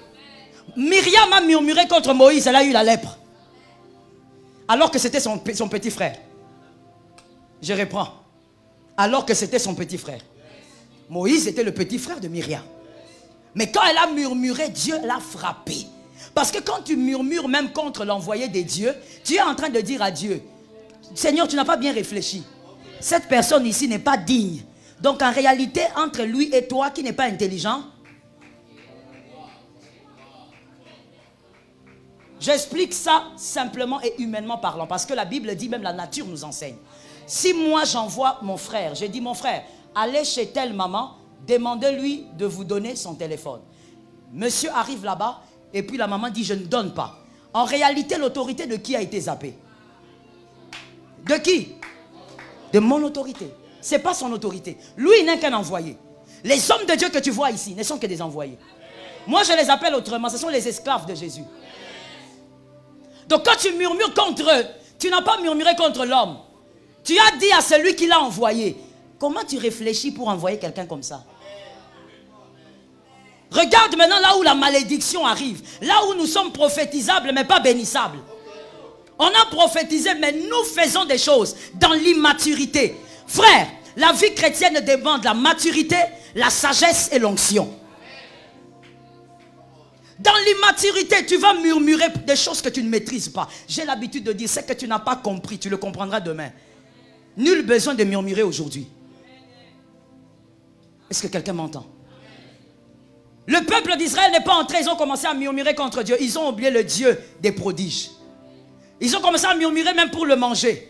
Myriam a murmuré contre Moïse, elle a eu la lèpre. Alors que c'était son petit frère. Je reprends. Alors que c'était son petit frère. Moïse était le petit frère de Myriam. Mais quand elle a murmuré, Dieu l'a frappé. Parce que quand tu murmures même contre l'envoyé de Dieu, tu es en train de dire à Dieu, Seigneur, tu n'as pas bien réfléchi. Cette personne ici n'est pas digne. Donc en réalité, entre lui et toi qui n'est pas intelligent, j'explique ça simplement et humainement parlant. Parce que la Bible dit, même la nature nous enseigne. Si moi j'envoie mon frère, j'ai dit mon frère, allez chez telle maman, demandez-lui de vous donner son téléphone. Monsieur arrive là-bas et puis la maman dit je ne donne pas. En réalité, l'autorité de qui a été zappée? De qui? De mon autorité. Ce n'est pas son autorité. Lui, il n'est qu'un envoyé. Les hommes de Dieu que tu vois ici ne sont que des envoyés. Moi, je les appelle autrement. Ce sont les esclaves de Jésus. Donc, quand tu murmures contre eux, tu n'as pas murmuré contre l'homme. Tu as dit à celui qui l'a envoyé. Comment tu réfléchis pour envoyer quelqu'un comme ça? Regarde maintenant là où la malédiction arrive. Là où nous sommes prophétisables mais pas bénissables. On a prophétisé mais nous faisons des choses dans l'immaturité. Frère, la vie chrétienne demande la maturité, la sagesse et l'onction. Dans l'immaturité, tu vas murmurer des choses que tu ne maîtrises pas. J'ai l'habitude de dire, ce que tu n'as pas compris, tu le comprendras demain. Nul besoin de murmurer aujourd'hui. Est-ce que quelqu'un m'entend? Le peuple d'Israël n'est pas entré, ils ont commencé à murmurer contre Dieu. Ils ont oublié le Dieu des prodiges. Ils ont commencé à murmurer même pour le manger.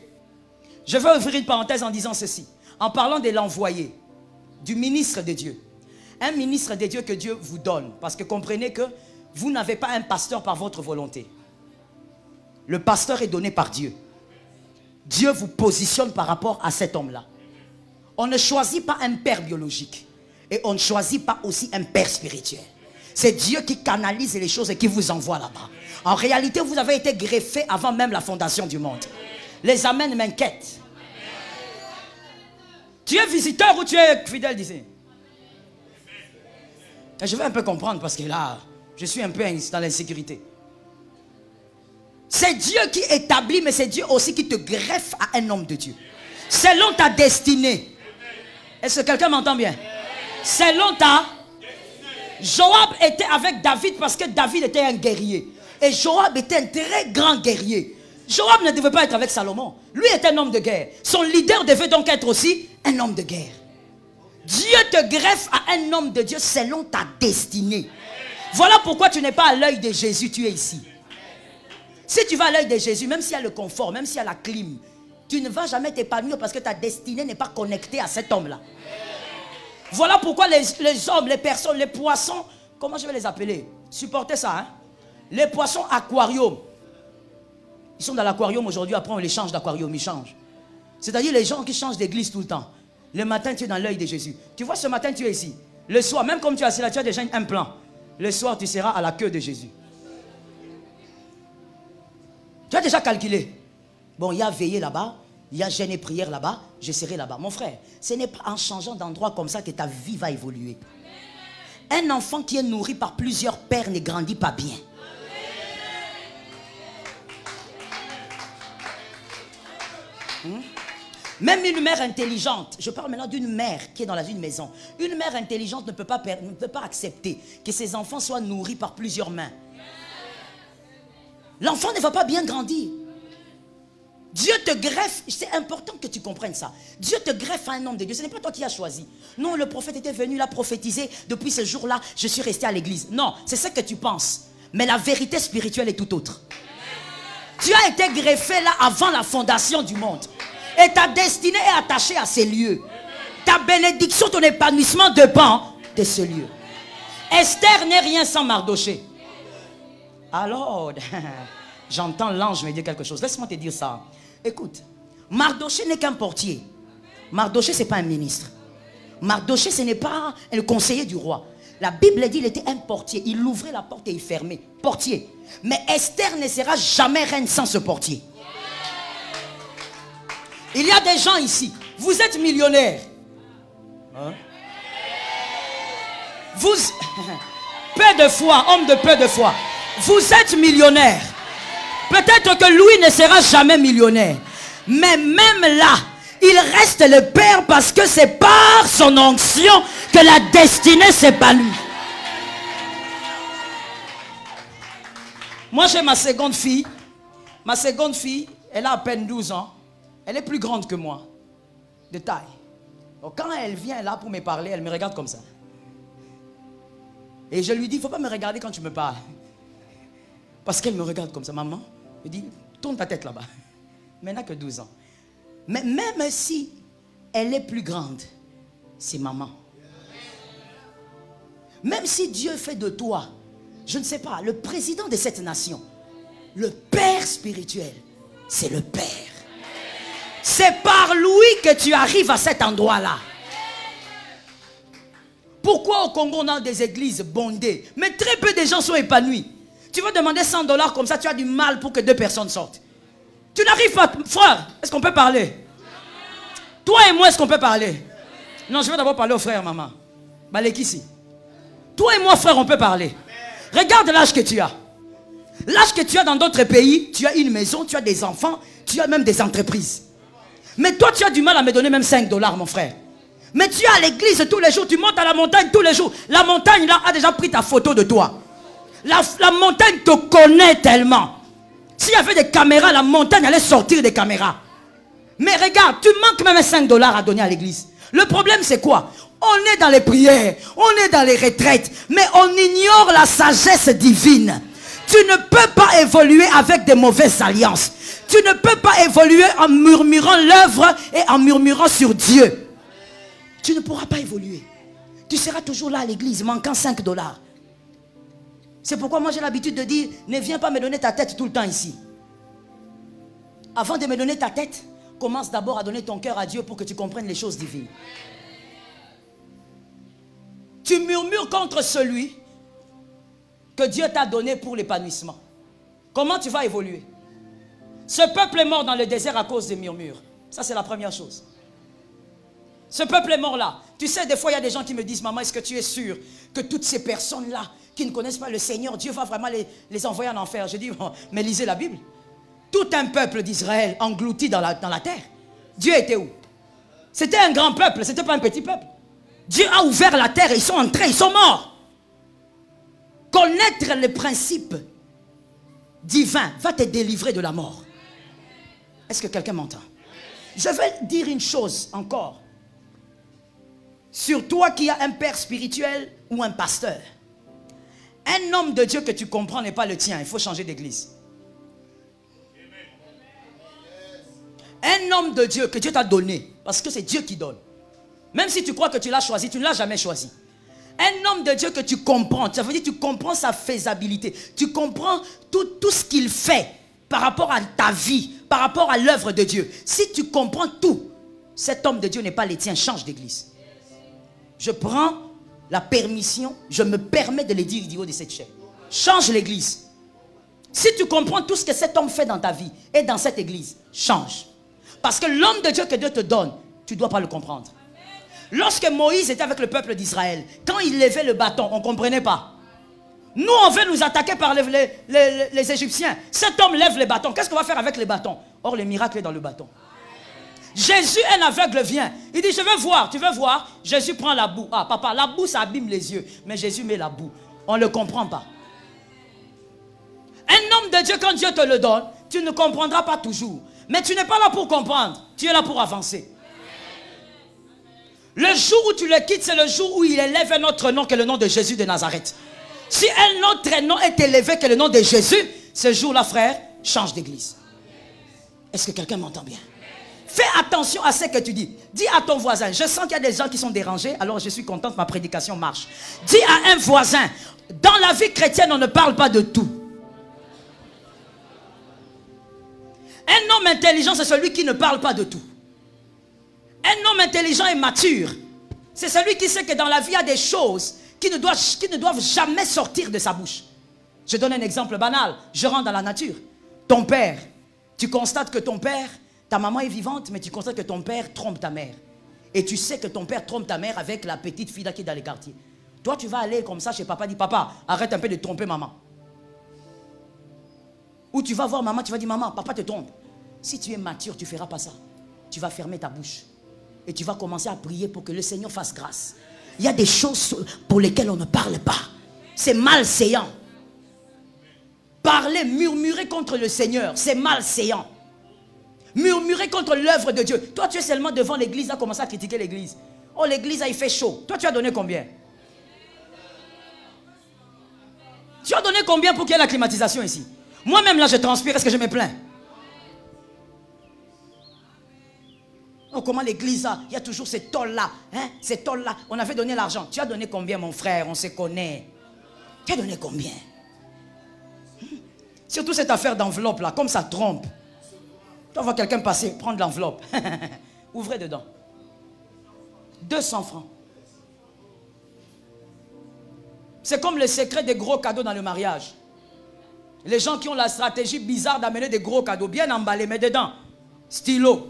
Je vais ouvrir une parenthèse en disant ceci. En parlant de l'envoyé, du ministre de Dieu. Un ministre de Dieu que Dieu vous donne. Parce que comprenez que vous n'avez pas un pasteur par votre volonté. Le pasteur est donné par Dieu. Dieu vous positionne par rapport à cet homme-là. On ne choisit pas un père biologique. Et on ne choisit pas aussi un père spirituel. C'est Dieu qui canalise les choses et qui vous envoie là-bas. En réalité, vous avez été greffé avant même la fondation du monde. Les amens m'inquiètent. Tu es visiteur ou tu es fidèle d'ici? Je vais un peu comprendre parce que là, je suis un peu dans l'insécurité. C'est Dieu qui établit, mais c'est Dieu aussi qui te greffe à un homme de Dieu. Selon ta destinée. Est-ce que quelqu'un m'entend bien? Selon ta... Joab était avec David parce que David était un guerrier. Et Joab était un très grand guerrier. Joab ne devait pas être avec Salomon. Lui était un homme de guerre. Son leader devait donc être aussi un homme de guerre. Dieu te greffe à un homme de Dieu selon ta destinée. Voilà pourquoi tu n'es pas à l'œil de Jésus, tu es ici. Si tu vas à l'œil de Jésus, même s'il y a le confort, même s'il y a la clim, tu ne vas jamais t'épanouir parce que ta destinée n'est pas connectée à cet homme-là. Voilà pourquoi les hommes, les personnes, les poissons, comment je vais les appeler? Supportez ça, hein? Les poissons aquarium. Ils sont dans l'aquarium aujourd'hui, après on les change d'aquarium, ils changent. C'est-à-dire les gens qui changent d'église tout le temps. Le matin, tu es dans l'œil de Jésus. Tu vois, ce matin, tu es ici. Le soir, même comme tu es assis là, tu as déjà un plan. Le soir, tu seras à la queue de Jésus. Tu as déjà calculé. Bon, il y a veillé là-bas, il y a jeûne et prière là-bas, je serai là-bas. Mon frère, ce n'est pas en changeant d'endroit comme ça que ta vie va évoluer. Un enfant qui est nourri par plusieurs pères ne grandit pas bien. Même une mère intelligente, je parle maintenant d'une mère qui est dans une maison. Une mère intelligente ne peut pas accepter que ses enfants soient nourris par plusieurs mains. L'enfant ne va pas bien grandir. Dieu te greffe, c'est important que tu comprennes ça. Dieu te greffe à un homme de Dieu, ce n'est pas toi qui as choisi. Non, le prophète était venu, il a prophétisé, depuis ce jour-là, je suis resté à l'église. Non, c'est ce que tu penses. Mais la vérité spirituelle est tout autre. Tu as été greffé là avant la fondation du monde. Et ta destinée est attachée à ces lieux. Ta bénédiction, ton épanouissement dépend de ce lieu. Esther n'est rien sans Mardoché. Alors, j'entends l'ange me dire quelque chose. Laisse-moi te dire ça. Écoute, Mardoché n'est qu'un portier. Mardoché, ce n'est pas un ministre. Mardoché, ce n'est pas le conseiller du roi. La Bible dit qu'il était un portier. Il ouvrait la porte et il fermait. Portier. Mais Esther ne sera jamais reine sans ce portier. Il y a des gens ici. Vous êtes millionnaires. Hein? Vous... peu de foi, homme de peu de foi. Vous êtes millionnaire. Peut-être que Louis ne sera jamais millionnaire. Mais même là, il reste le père parce que c'est par son onction que la destinée s'épanouit. Moi, j'ai ma seconde fille. Ma seconde fille, elle a à peine 12 ans. Elle est plus grande que moi, de taille. Donc quand elle vient là pour me parler, elle me regarde comme ça. Et je lui dis, il ne faut pas me regarder quand tu me parles. Parce qu'elle me regarde comme ça. Maman, je dis, tourne ta tête là-bas. Mais elle n'a que 12 ans. Mais même si elle est plus grande, c'est maman. Même si Dieu fait de toi, je ne sais pas, le président de cette nation, le père spirituel, c'est le père. C'est par lui que tu arrives à cet endroit-là. Pourquoi au Congo on a des églises bondées, mais très peu de gens sont épanouis? Tu vas demander 100 $ comme ça, tu as du mal pour que 2 personnes sortent. Tu n'arrives pas, frère, est-ce qu'on peut parler? Toi et moi, est-ce qu'on peut parler? Non, je vais d'abord parler au frère, maman. Balek ici. Toi et moi, frère, on peut parler. Regarde l'âge que tu as. L'âge que tu as dans d'autres pays, tu as une maison, tu as des enfants, tu as même des entreprises. Mais toi, tu as du mal à me donner même 5 $, mon frère. Mais tu es à l'église tous les jours, tu montes à la montagne tous les jours. La montagne, là, a déjà pris ta photo de toi. La montagne te connaît tellement. S'il y avait des caméras, la montagne allait sortir des caméras. Mais regarde, tu manques même 5 $ à donner à l'église. Le problème, c'est quoi? On est dans les prières, on est dans les retraites, mais on ignore la sagesse divine. Tu ne peux pas évoluer avec des mauvaises alliances. Tu ne peux pas évoluer en murmurant l'œuvre et en murmurant sur Dieu. Tu ne pourras pas évoluer. Tu seras toujours là à l'église, manquant 5 $. C'est pourquoi moi j'ai l'habitude de dire, ne viens pas me donner ta tête tout le temps ici. Avant de me donner ta tête, commence d'abord à donner ton cœur à Dieu pour que tu comprennes les choses divines. Tu murmures contre celui que Dieu t'a donné pour l'épanouissement. Comment tu vas évoluer? Ce peuple est mort dans le désert à cause des murmures. Ça, c'est la première chose. Ce peuple est mort là. Tu sais, des fois, il y a des gens qui me disent, maman, est-ce que tu es sûr que toutes ces personnes-là qui ne connaissent pas le Seigneur, Dieu va vraiment les envoyer en enfer? Je dis, bon, mais lisez la Bible. Tout un peuple d'Israël englouti dans la terre. Dieu était où? C'était un grand peuple, ce n'était pas un petit peuple. Dieu a ouvert la terre et ils sont entrés, ils sont morts. Connaître les principes divins va te délivrer de la mort. Est-ce que quelqu'un m'entend? Je vais dire une chose encore. Sur toi qui as un père spirituel ou un pasteur. Un homme de Dieu que tu comprends n'est pas le tien. Il faut changer d'église. Un homme de Dieu que Dieu t'a donné. Parce que c'est Dieu qui donne. Même si tu crois que tu l'as choisi, tu ne l'as jamais choisi. Un homme de Dieu que tu comprends. Ça veut dire que tu comprends sa faisabilité. Tu comprends tout ce qu'il fait par rapport à ta vie, par rapport à l'œuvre de Dieu. Si tu comprends tout, cet homme de Dieu n'est pas le tien. Change d'église. Je prends la permission, je me permets de le dire du haut de cette chaîne. Change l'église. Si tu comprends tout ce que cet homme fait dans ta vie et dans cette église, change. Parce que l'homme de Dieu que Dieu te donne, tu ne dois pas le comprendre. Lorsque Moïse était avec le peuple d'Israël, quand il levait le bâton, on ne comprenait pas. Nous, on veut nous attaquer par les Égyptiens. Cet homme lève les bâtons. Qu'est-ce qu'on va faire avec les bâtons? Or, le miracle est dans le bâton. Jésus, un aveugle, vient. Il dit, je veux voir. Tu veux voir? Jésus prend la boue. Ah, papa, la boue, ça abîme les yeux. Mais Jésus met la boue. On ne le comprend pas. Un homme de Dieu, quand Dieu te le donne, tu ne comprendras pas toujours. Mais tu n'es pas là pour comprendre. Tu es là pour avancer. Le jour où tu le quittes, c'est le jour où il élève un autre nom que le nom de Jésus de Nazareth. Si un autre nom est élevé que le nom de Jésus, ce jour-là, frère, change d'église. Est-ce que quelqu'un m'entend bien? Fais attention à ce que tu dis. Dis à ton voisin, je sens qu'il y a des gens qui sont dérangés, alors je suis contente, ma prédication marche. Dis à un voisin, dans la vie chrétienne, on ne parle pas de tout. Un homme intelligent, c'est celui qui ne parle pas de tout. Un homme intelligent et mature, c'est celui qui sait que dans la vie, il y a des choses qui ne doivent jamais sortir de sa bouche. Je donne un exemple banal. Je rentre dans la nature. Ton père, tu constates que ton père, ta maman est vivante, mais tu constates que ton père trompe ta mère. Et tu sais que ton père trompe ta mère avec la petite fille là qui est dans les quartiers. Toi, tu vas aller comme ça chez papa, dis papa, arrête un peu de tromper maman. Ou tu vas voir maman, tu vas dire maman, papa te trompe. Si tu es mature, tu ne feras pas ça. Tu vas fermer ta bouche. Et tu vas commencer à prier pour que le Seigneur fasse grâce. Il y a des choses pour lesquelles on ne parle pas. C'est malséant. Parler, murmurer contre le Seigneur, c'est malséant. Murmurer contre l'œuvre de Dieu. Toi, tu es seulement devant l'église, à commencer à critiquer l'église. Oh, l'église, il fait chaud. Toi, tu as donné combien? Tu as donné combien pour qu'il y ait la climatisation ici? Moi-même, là, je transpire. Est-ce que je me plains? Oh, comment l'église, il y a toujours ces tolls-là. Hein? Ces tolls-là. On avait donné l'argent. Tu as donné combien, mon frère? On se connaît. Tu as donné combien? Surtout cette affaire d'enveloppe-là, comme ça trompe. Tu vois quelqu'un passer, prendre l'enveloppe. Ouvrez dedans. 200 francs. C'est comme le secret des gros cadeaux dans le mariage. Les gens qui ont la stratégie bizarre d'amener des gros cadeaux, bien emballés, mais dedans, stylo.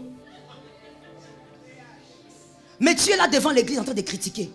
Mais tu es là devant l'église en train de critiquer.